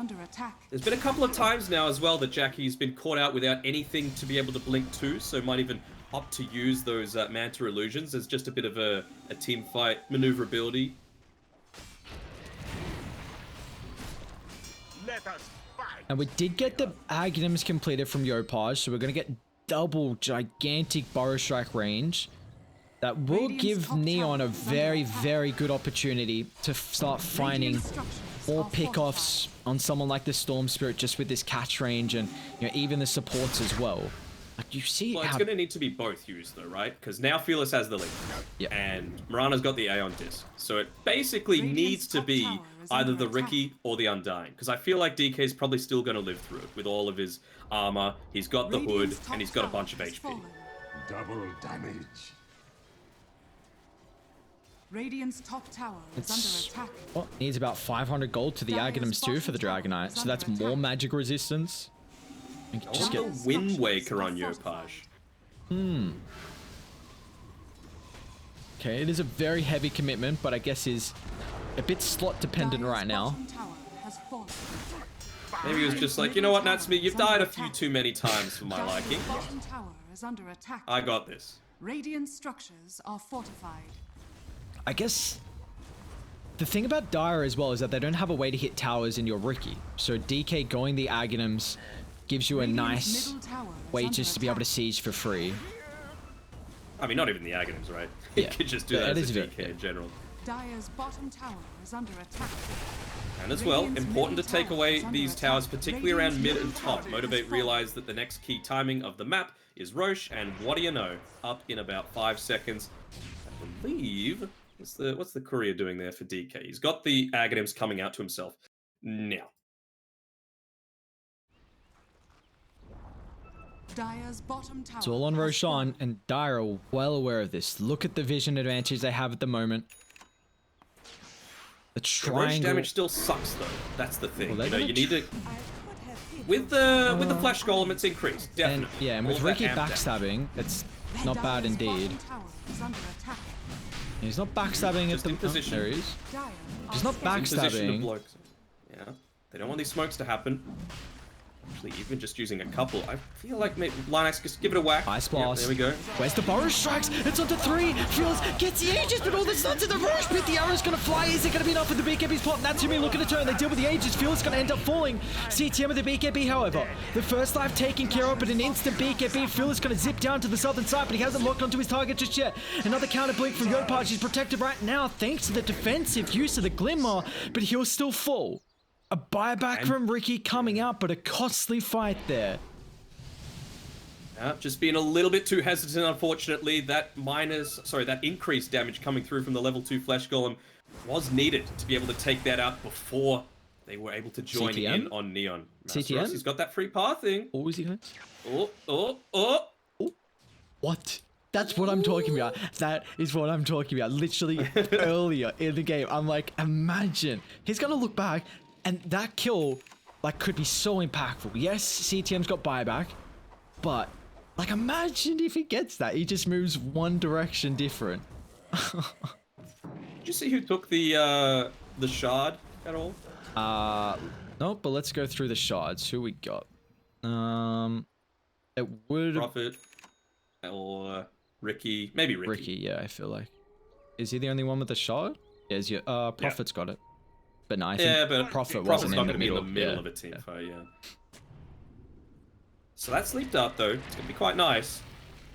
There's been a couple of times now as well that Jackie's been caught out without anything to be able to blink to, so might even opt to use those Manta illusions as just a bit of a team fight maneuverability. Let us fight. And we did get the Aghanims completed from Yopaj, so we're going to get double gigantic Burrow Strike range. That will give Neon a very good opportunity to start finding more pickoffs on someone like the Storm Spirit just with this catch range and, you know, even the supports as well. Like, you see Well, it's going to need to be both used, though, right? Because now Fearless has the lead. Yeah. And Mirana's got the Aeon disc. So it basically needs to be either the Riki or the Undying. Because I feel like DK is probably still going to live through it with all of his armor. He's got the hood, and he's got a bunch of HP. Double damage. Radiant's top tower is under attack. Well, needs about 500 gold to the Aghanims too for the Dragonite. So that's more magic resistance. And just get Wind Waker on Yopaj. Okay, it is a very heavy commitment, but I guess is a bit slot dependent right now. Maybe he was just like, you know what, Natsumi, you've died a few too many times for my liking. Bottom tower is under attack. I got this. Radiant structures are fortified. I guess the thing about Dire as well is that they don't have a way to hit towers in your Riki. So DK going the Aghanims gives you a nice way just to be able to siege for free. I mean, not even the Aghanims, right? Yeah. You could just do that as a DK yeah. in general. Dire's bottom tower is under attack. And as well, important to take away these towers, particularly around mid and top. Motivate realized that the next key timing of the map is Roche, and what do you know? Up in about 5 seconds. I believe... What's the courier doing there for DK? He's got the Aghanims coming out to himself. Now. Dire's bottom tower. It's all on Roshan, and Dire are well aware of this. Look at the vision advantage they have at the moment. The triangle. Roche damage still sucks though. That's the thing. Well, You know, you need to. With the flash golem, it's increased. Definitely. And, yeah, and with All that Riki amp damage. backstabbing, it's not bad indeed. He's not backstabbing at Just in the position. there he is. He's not In position to backstabbing. block. Yeah. They don't want these smokes to happen. Actually, even just using a couple, I feel like maybe Linax just give it a whack. Ice Yeah, blast. there we go. Where's the Burrow Strikes? It's onto 3. Feels gets the Aegis, but all the stuns in the Roche pit. The arrow's gonna fly. Is it gonna be enough for the BKB's pop? Natsumi looking to turn. They deal with the Aegis. Feels gonna end up falling. CTM with the BKB, however. The first life taken care of, but an instant BKB. Phil is gonna zip down to the southern side, but he hasn't locked onto his target just yet. Another counter blink from Yopaj. He's protected right now thanks to the defensive use of the Glimmer, but he'll still fall. A buyback from Riki coming out, but a costly fight there. Just being a little bit too hesitant, unfortunately. That increased damage coming through from the level 2 Flesh Golem was needed to be able to take that out before they were able to join CTM? in on Neon. CTM? He's got that free pathing. What was he going? Oh. What? That's what I'm talking about. That is what I'm talking about. Literally earlier in the game, I'm like, imagine. He's going to look back, and that kill, like, could be so impactful. Yes, CTM's got buyback, but, like, imagine if he gets that. He just moves one direction different. Did you see who took the shard at all? No, but let's go through the shards. Who we got? It would... Prophet or Riki. Maybe Riki. Riki, yeah, I feel like. Is he the only one with the shard? Yeah, Prophet's got it. But no, I think Prophet wasn't in the middle. Of a team fight, yeah. So that's leaped up though. It's gonna be quite nice.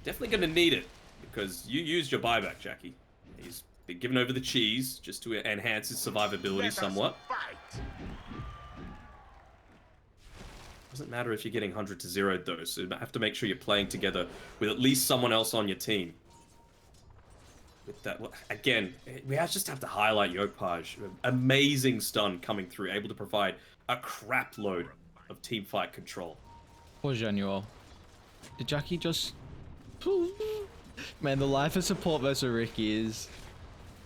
Definitely gonna need it because you used your buyback, Jackie. He's been given over the cheese just to enhance his survivability somewhat. Doesn't matter if you're getting 100 to 0 though, so you have to make sure you're playing together with at least someone else on your team. With that, again, we just have to highlight Yopaj. Amazing stun coming through, able to provide a crap load of team fight control. Poor Genuel. Did Jackie just... Man, the life of support versus Riki is...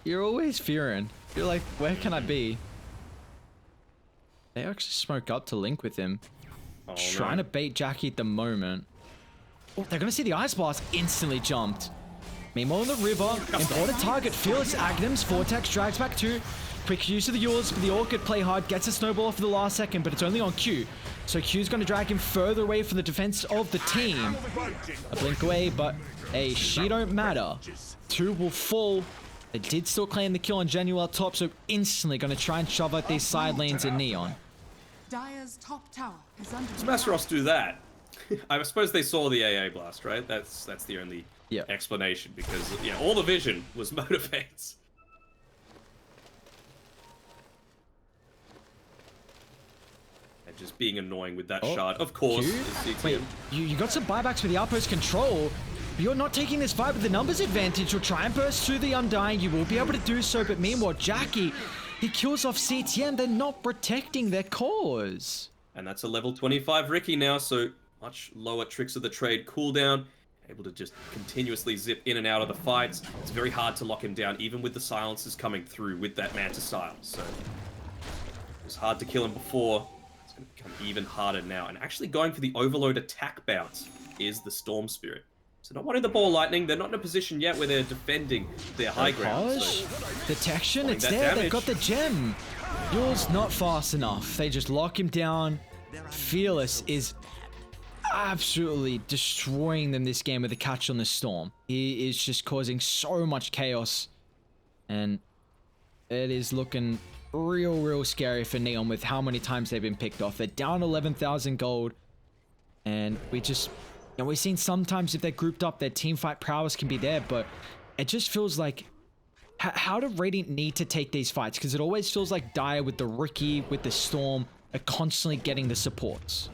You're always fearing. You're like, where can I be? They actually smoke up to link with him. Oh, Trying to bait Jackie at the moment. Oh, they're going to see the Ice Blast. Instantly jumped. Meanwhile in the river, important target, Fearless Aghanims, Vortex drags back 2. Quick use of the Yours, but the Orchid play hard, gets a snowball for the last second, but it's only on Q. So Q's going to drag him further away from the defense of the team. A blink away, but hey, she don't matter. 2 will fall. They did still claim the kill on Genuel top, so instantly going to try and shove out these side lanes in Neon. Dire's top tower is under Does attack. Masteros do that? I suppose they saw the AA blast, right? That's the only Yeah. explanation, because yeah, all the vision was Motivate's. And just being annoying with that shard, of course. Q? Is CTM. Wait, you got some buybacks with the outpost control, but you're not taking this fight with the numbers advantage. You'll try and burst through the Undying. You will be able to do so, but meanwhile, Jackie, he kills off CTM. They're not protecting their cause. And that's a level 25 Ricky now, so much lower tricks of the trade cooldown. Able to just continuously zip in and out of the fights. It's very hard to lock him down, even with the silences coming through with that Manta style. So it was hard to kill him before. It's going to become even harder now. And actually going for the Overload attack bounce is the Storm Spirit. So not wanting the Ball Lightning. They're not in a position yet where they're defending their high ground. So Detection, it's that there. They've damage. got the gem. Yule's not fast enough. They just lock him down. Fearless is absolutely destroying them this game with a catch on the Storm. He is just causing so much chaos. And it is looking real scary for Neon with how many times they've been picked off. They're down 11,000 gold. And we've seen sometimes if they're grouped up, their team fight prowess can be there, but it just feels like, how do Radiant need to take these fights? Because it always feels like Dire with the Ricky, with the Storm, are constantly getting the supports.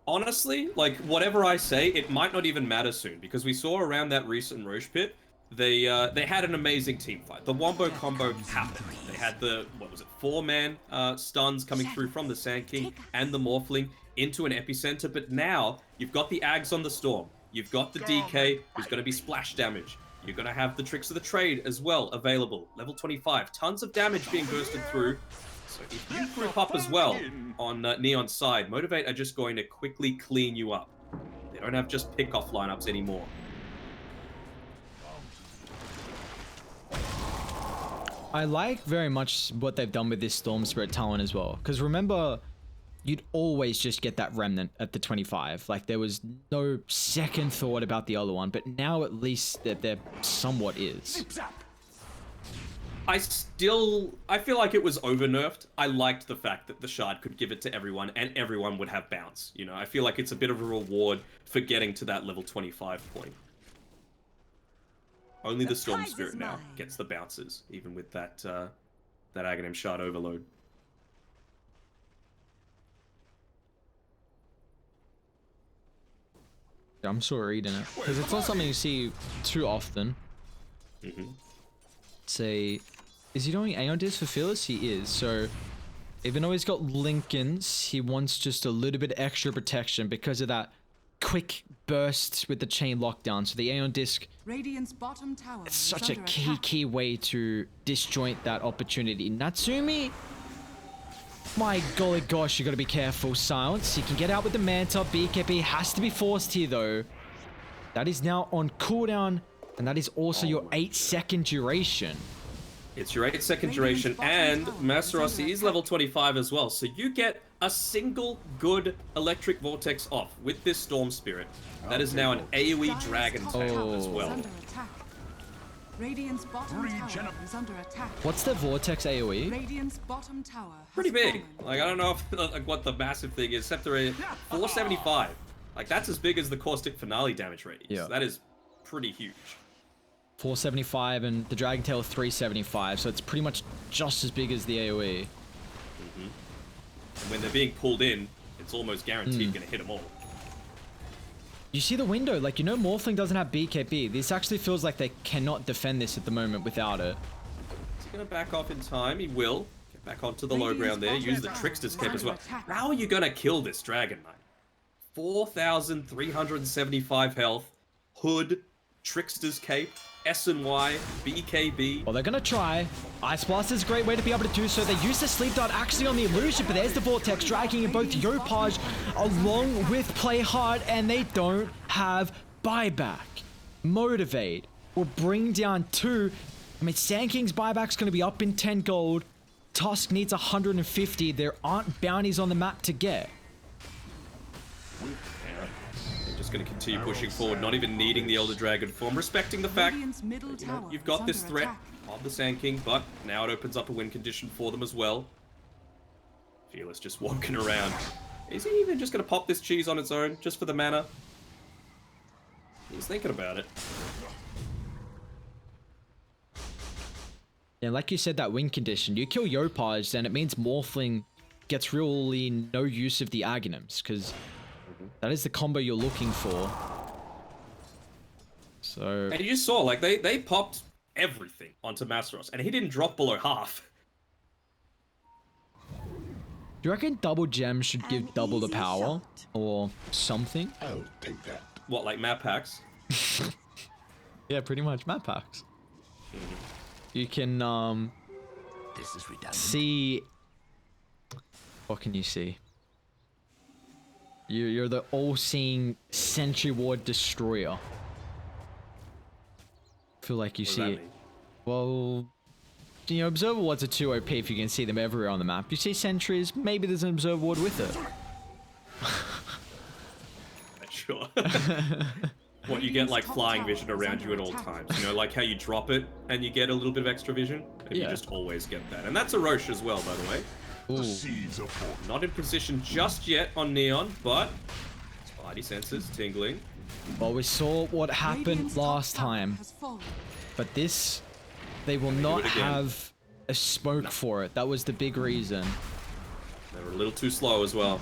honestly, like, whatever I say, it might not even matter soon, because we saw around that recent Roche pit, they had an amazing team fight. The Wombo combo happened. They had the, 4-man stuns coming through from the Sand King and the Morphling into an epicenter, but now you've got the Ags on the Storm. You've got the DK, who's going to be splash damage. You're going to have the Tricks of the Trade as well available. Level 25. Tons of damage being boosted through. So if you group up as well on Neon's side, Motivate are just going to quickly clean you up. They don't have just pick-off lineups anymore. I like very much what they've done with this Storm Spirit talent as well. Because remember, you'd always just get that Remnant at the 25. Like, there was no second thought about the other one. But now at least that there somewhat is. I feel like it was over-nerfed. I liked the fact that the Shard could give it to everyone, and everyone would have bounce. You know, I feel like it's a bit of a reward for getting to that level 25 point. Only the Storm Spirit now gets the bounces, even with that that Aghanim Shard overload. I'm still reading it. Because it's not something you see too often. Say, is he doing Aeon Disc for Fearless? He is. So, even though he's got Lincolns, he wants just a little bit extra protection because of that quick burst with the chain lockdown. So the Aeon Disc, Radiant's bottom tower it's is such a under key attack. way to disjoint that opportunity. Natsumi, my golly gosh, you gotta be careful. Silence, he can get out with the Manta. BKB has to be forced here though. That is now on cooldown, and that is also your 8-second duration. It's your 8-second duration, and Master Rossi is level 25 as well, so you get a single good Electric Vortex off with this Storm Spirit. That is now an AoE Dragon tank as well. Under attack. Radiant's bottom tower is under attack. What's the Vortex AoE? Radiant's bottom tower has Pretty big. fallen. Like, I don't know if, like, what the massive thing is, except they're 475. Like, that's as big as the Caustic Finale damage radius. Yeah. That is pretty huge. 475 and the Dragon Tail 375, so it's pretty much just as big as the AoE. And when they're being pulled in, it's almost guaranteed going to hit them all. You see the window, like, you know Morphling doesn't have BKB. This actually feels like they cannot defend this at the moment without it. He's going to back off in time. He will. Get back onto the low ground there. Use the Trickster's Cape as well. How are you going to kill this Dragon Knight? 4,375 health. Hood. Trickster's Cape. S&Y. BKB. Well, they're gonna try. Ice Blast is a great way to be able to do so. They use the Sleep Dart actually on the illusion, but there's the Vortex dragging in both Yopaj along with Play Hard, and they don't have buyback. Motivate will bring down 2. I mean, Sand King's buyback's gonna be up in 10 gold. Tusk needs 150. There aren't bounties on the map to get. Just going to continue pushing forward, not even needing the Elder Dragon form, respecting the fact Radiant's middle that, you know, tower you've is got this under threat attack. of the Sand King, but now it opens up a win condition for them as well. Fearless just walking around. Is he even just going to pop this cheese on its own, just for the mana? He's thinking about it. Yeah, like you said, that win condition. You kill Yopaj, then it means Morphling gets really no use of the Aghanims, because that is the combo you're looking for. So... And you just saw, like, they popped everything onto Masteros, and he didn't drop below half. Do you reckon double gems should give double the power? Or something? I'll take that. What, like map packs? Yeah, pretty much map packs. You can, This is redundant. see... What can you see? You're the all-seeing Sentry Ward Destroyer. Feel like you What does see that it. mean? Well, you know, Observer Wards are too OP if you can see them everywhere on the map. You see sentries, maybe there's an Observer Ward with it. Sure. What, you get like flying vision around you at all times. You know, like how you drop it and you get a little bit of extra vision? And Yeah. you just always get that. And that's a Roche as well, by the way. The seeds are formed. Not in position just yet on Neon, but Spidey senses tingling. Well, we saw what happened Radiant's top last tower time, has fallen. but this, they will do not it again. have a smoke for it. That was the big reason. They were a little too slow as well.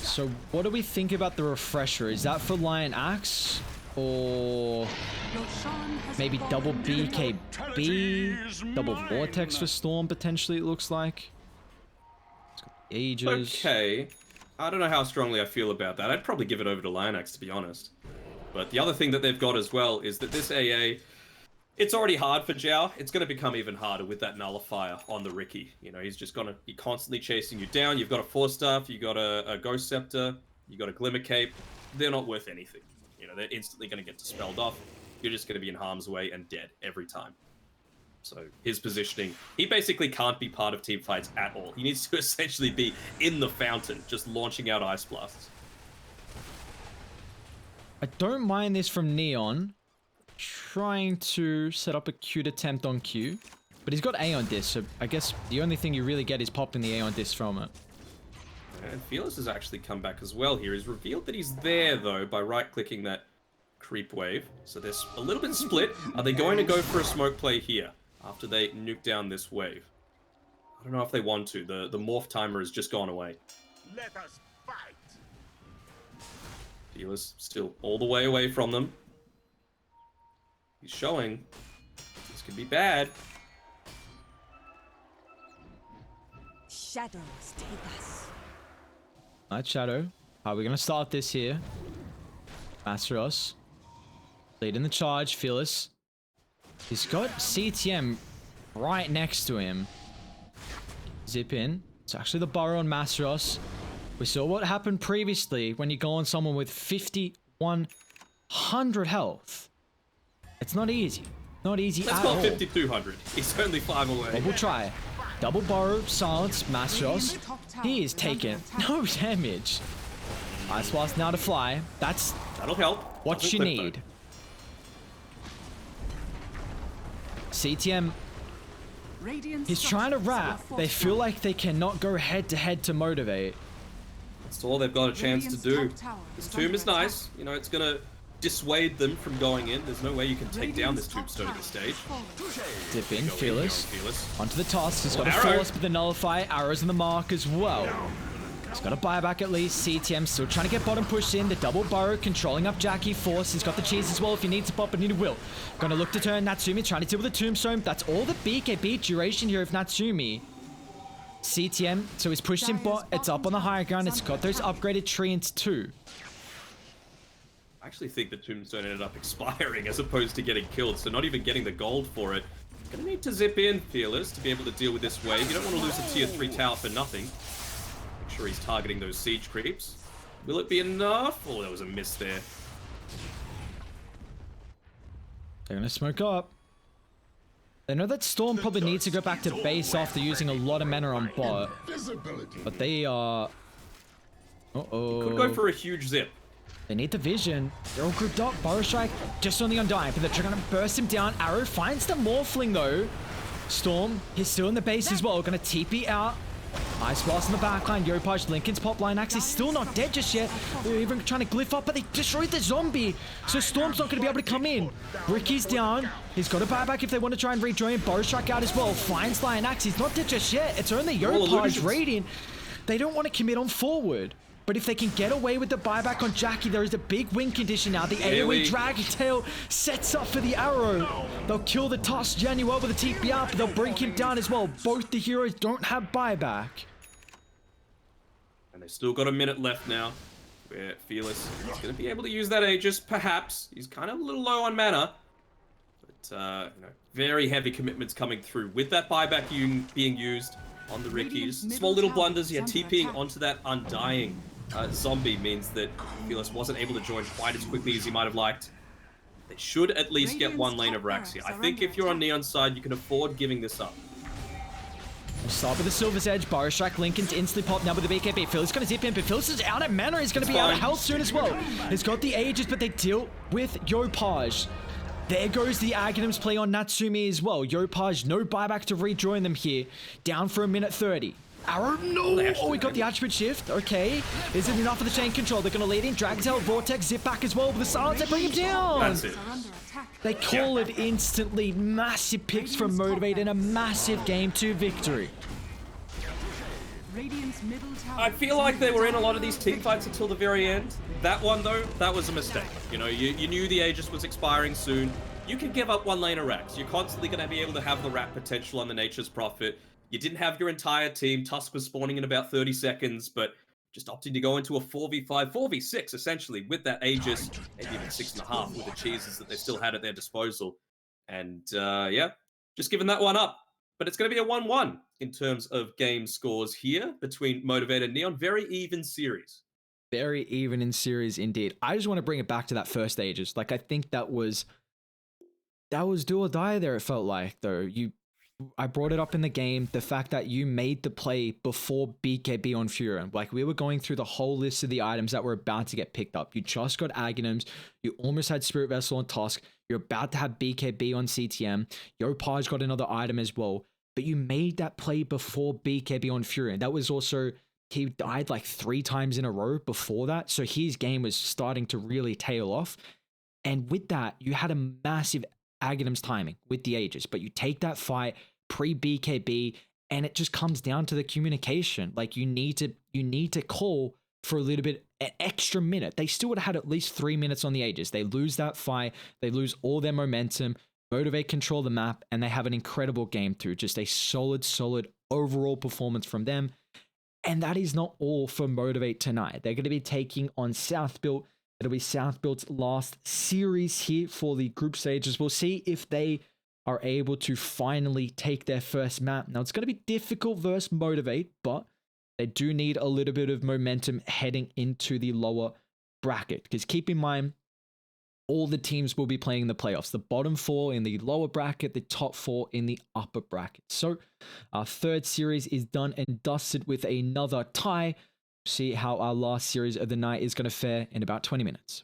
So what do we think about the refresher? Is that for Lion Axe or Roshan has maybe fallen. double BKB, double Vortex for Storm potentially? It looks like. It's got ages. Okay. I don't know how strongly I feel about that. I'd probably give it over to Lionax, to be honest. But the other thing that they've got as well is that this AA, it's already hard for Zhao. It's going to become even harder with that nullifier on the Riki. You know, he's just going to be constantly chasing you down. You've got a Force Staff, you've got a Ghost Scepter, you've got a Glimmer Cape. They're not worth anything. You know, they're instantly going to get dispelled off. You're just going to be in harm's way and dead every time. So his positioning, he basically can't be part of team fights at all. He needs to essentially be in the fountain, just launching out Ice Blasts. I don't mind this from Neon. Trying to set up a cute attempt on Q. But he's got Aeon Disc, so I guess the only thing you really get is popping the Aeon Disc from it. And Fearless has actually come back as well here. He's revealed that he's there, though, by right-clicking that creep wave. So there's a little bit split. Are they going to go for a smoke play here after they nuke down this wave? I don't know if they want to. The morph timer has just gone away. Let us fight. Fearless still all the way away from them. He's showing this could be bad. Shadows take us. Night Shadow. How are we going to start this here? Masteros. Leading the charge, Fearless. He's got CTM right next to him. Zip in. It's actually the burrow on Masteros. We saw what happened previously when you go on someone with 5,100 health. It's not easy. Not easy Let's at call all. 5,200. He's only 5 away. But we'll try. Double burrow, silence, Masteros. He is taking no damage. Ice Blast now to fly. That's That'll help. what Doesn't you clip, though. need. CTM, Radiant's he's trying to structures are wrap. They feel fortified. like they cannot go head to head to Motivate. That's all they've got a chance to do. Radiant's top tower This is tomb under is attack. nice. You know, it's gonna dissuade them from going in. There's no way you can take down this Radiant's tombstone top at this tower stage. has fallen. Dip in, Go Fearless. Fearless. Onto the task. He's got a Arrow. force with the nullify. Arrows in the mark as well. He's got a buyback at least. CTM still trying to get bottom pushed in. The double burrow controlling up Jackie. Force. He's got the cheese as well if he needs to pop it. He will. Gonna look to turn Natsumi. Trying to deal with the tombstone. That's all the BKB duration here of Natsumi. CTM. So he's pushed in bot. It's up on the higher ground. It's got those upgraded treants too. I actually think the tombstone ended up expiring as opposed to getting killed, so not even getting the gold for it. Gonna need to zip in, Fearless, to be able to deal with this wave. You don't want to lose a tier 3 tower for nothing. Make sure he's targeting those siege creeps. Will it be enough? Oh, there was a miss there. They're gonna smoke up. They know that Storm probably needs to go back to base after using a lot of mana on bot. Visibility. But they are... Uh-oh. Could go for a huge zip. They need the vision. They're all grouped up. Burrow Strike just on the Undying, but they're trying to burst him down. Arrow finds the Morphling though. Storm, he's still in the base as well. Gonna TP out. Ice Blast in the backline. Yopaj, Lincoln's pop line axe is still not dead just yet. They're even trying to glyph up, but they destroyed the zombie. So Storm's not going to be able to come in. Ricky's down. He's got a buyback if they want to try and rejoin. Bow Strike out as well. Finds Lion Axe. He's not dead just yet. It's only Yopaj Radiant. They don't want to commit on forward. But if they can get away with the buyback on Jackie, there is a big win condition now. The AoE Dragon Tail sets up for the arrow. They'll kill the Tusk Januel with a TP up. They'll bring him down as well. Both the heroes don't have buyback. And they've still got a minute left now. Where Fearless is going to be able to use that Aegis, perhaps. He's kind of a little low on mana. But, very heavy commitments coming through with that buyback being used on the Rickies. Small little blunders, yeah, TPing onto that Undying zombie means that Fearless wasn't able to join quite as quickly as he might have liked. They should at least get one lane of Rax here. I think if you're on Neon's side, you can afford giving this up. We'll start with the Silver's Edge. Bar Strike, Lincoln's instantly popped now with the BKB. Phyllis going to zip in, but Phyllis is out of mana. He's going to be out of health soon as well. He's got the Aegis, but they deal with Yopaj. There goes the Aghanims play on Natsumi as well. Yopaj, no buyback to rejoin them here. Down for a minute 30. Arrow, no! Oh, we got the attribute shift. Okay. Is it enough for the chain control? They're going to lead in. Drags out Vortex, zip back as well with the silence. They bring him down. That's it. They call it instantly. Massive picks from Motivate and a massive game 2 victory. I feel like they were in a lot of these team fights until the very end. That one, though, that was a mistake. You know, you knew the Aegis was expiring soon. You can give up one lane of Rax. You're constantly going to be able to have the rat potential on the Nature's Prophet. You didn't have your entire team. Tusk was spawning in about 30 seconds, but just opting to go into a 4v5, 4v6, essentially, with that Aegis, maybe even 6.5 with the cheeses that they still had at their disposal. And, yeah, just giving that one up. But it's going to be a 1-1 in terms of game scores here between Motivate and Neon. Very even series. Very even in series indeed. I just want to bring it back to that first Aegis. Like, I think that was do or die there, it felt like, though. I brought it up in the game, the fact that you made the play before BKB on Furon. Like, we were going through the whole list of the items that were about to get picked up. You just got Aghanims. You almost had Spirit Vessel on Tusk. You're about to have BKB on CTM. Yopaj got another item as well. But you made that play before BKB on Furon. That was also, he died like 3 times in a row before that. So his game was starting to really tail off. And with that, you had a massive Aghanims timing with the Aegis. But you take that fight pre-BKB, and it just comes down to the communication. Like, you need to call for a little bit, an extra minute. They still would have had at least 3 minutes on the Aegis. They lose that fight. They lose all their momentum. Motivate control the map, and they have an incredible game through. Just a solid overall performance from them. And that is not all for Motivate tonight. They're going to be taking on Southbuilt. It'll be Southbuilt's last series here for the group stages. We'll see if they are able to finally take their first map. Now, it's going to be difficult versus Motivate, but they do need a little bit of momentum heading into the lower bracket. Because keep in mind, all the teams will be playing in the playoffs. The bottom 4 in the lower bracket, the top 4 in the upper bracket. So our third series is done and dusted with another tie. See how our last series of the night is going to fare in about 20 minutes.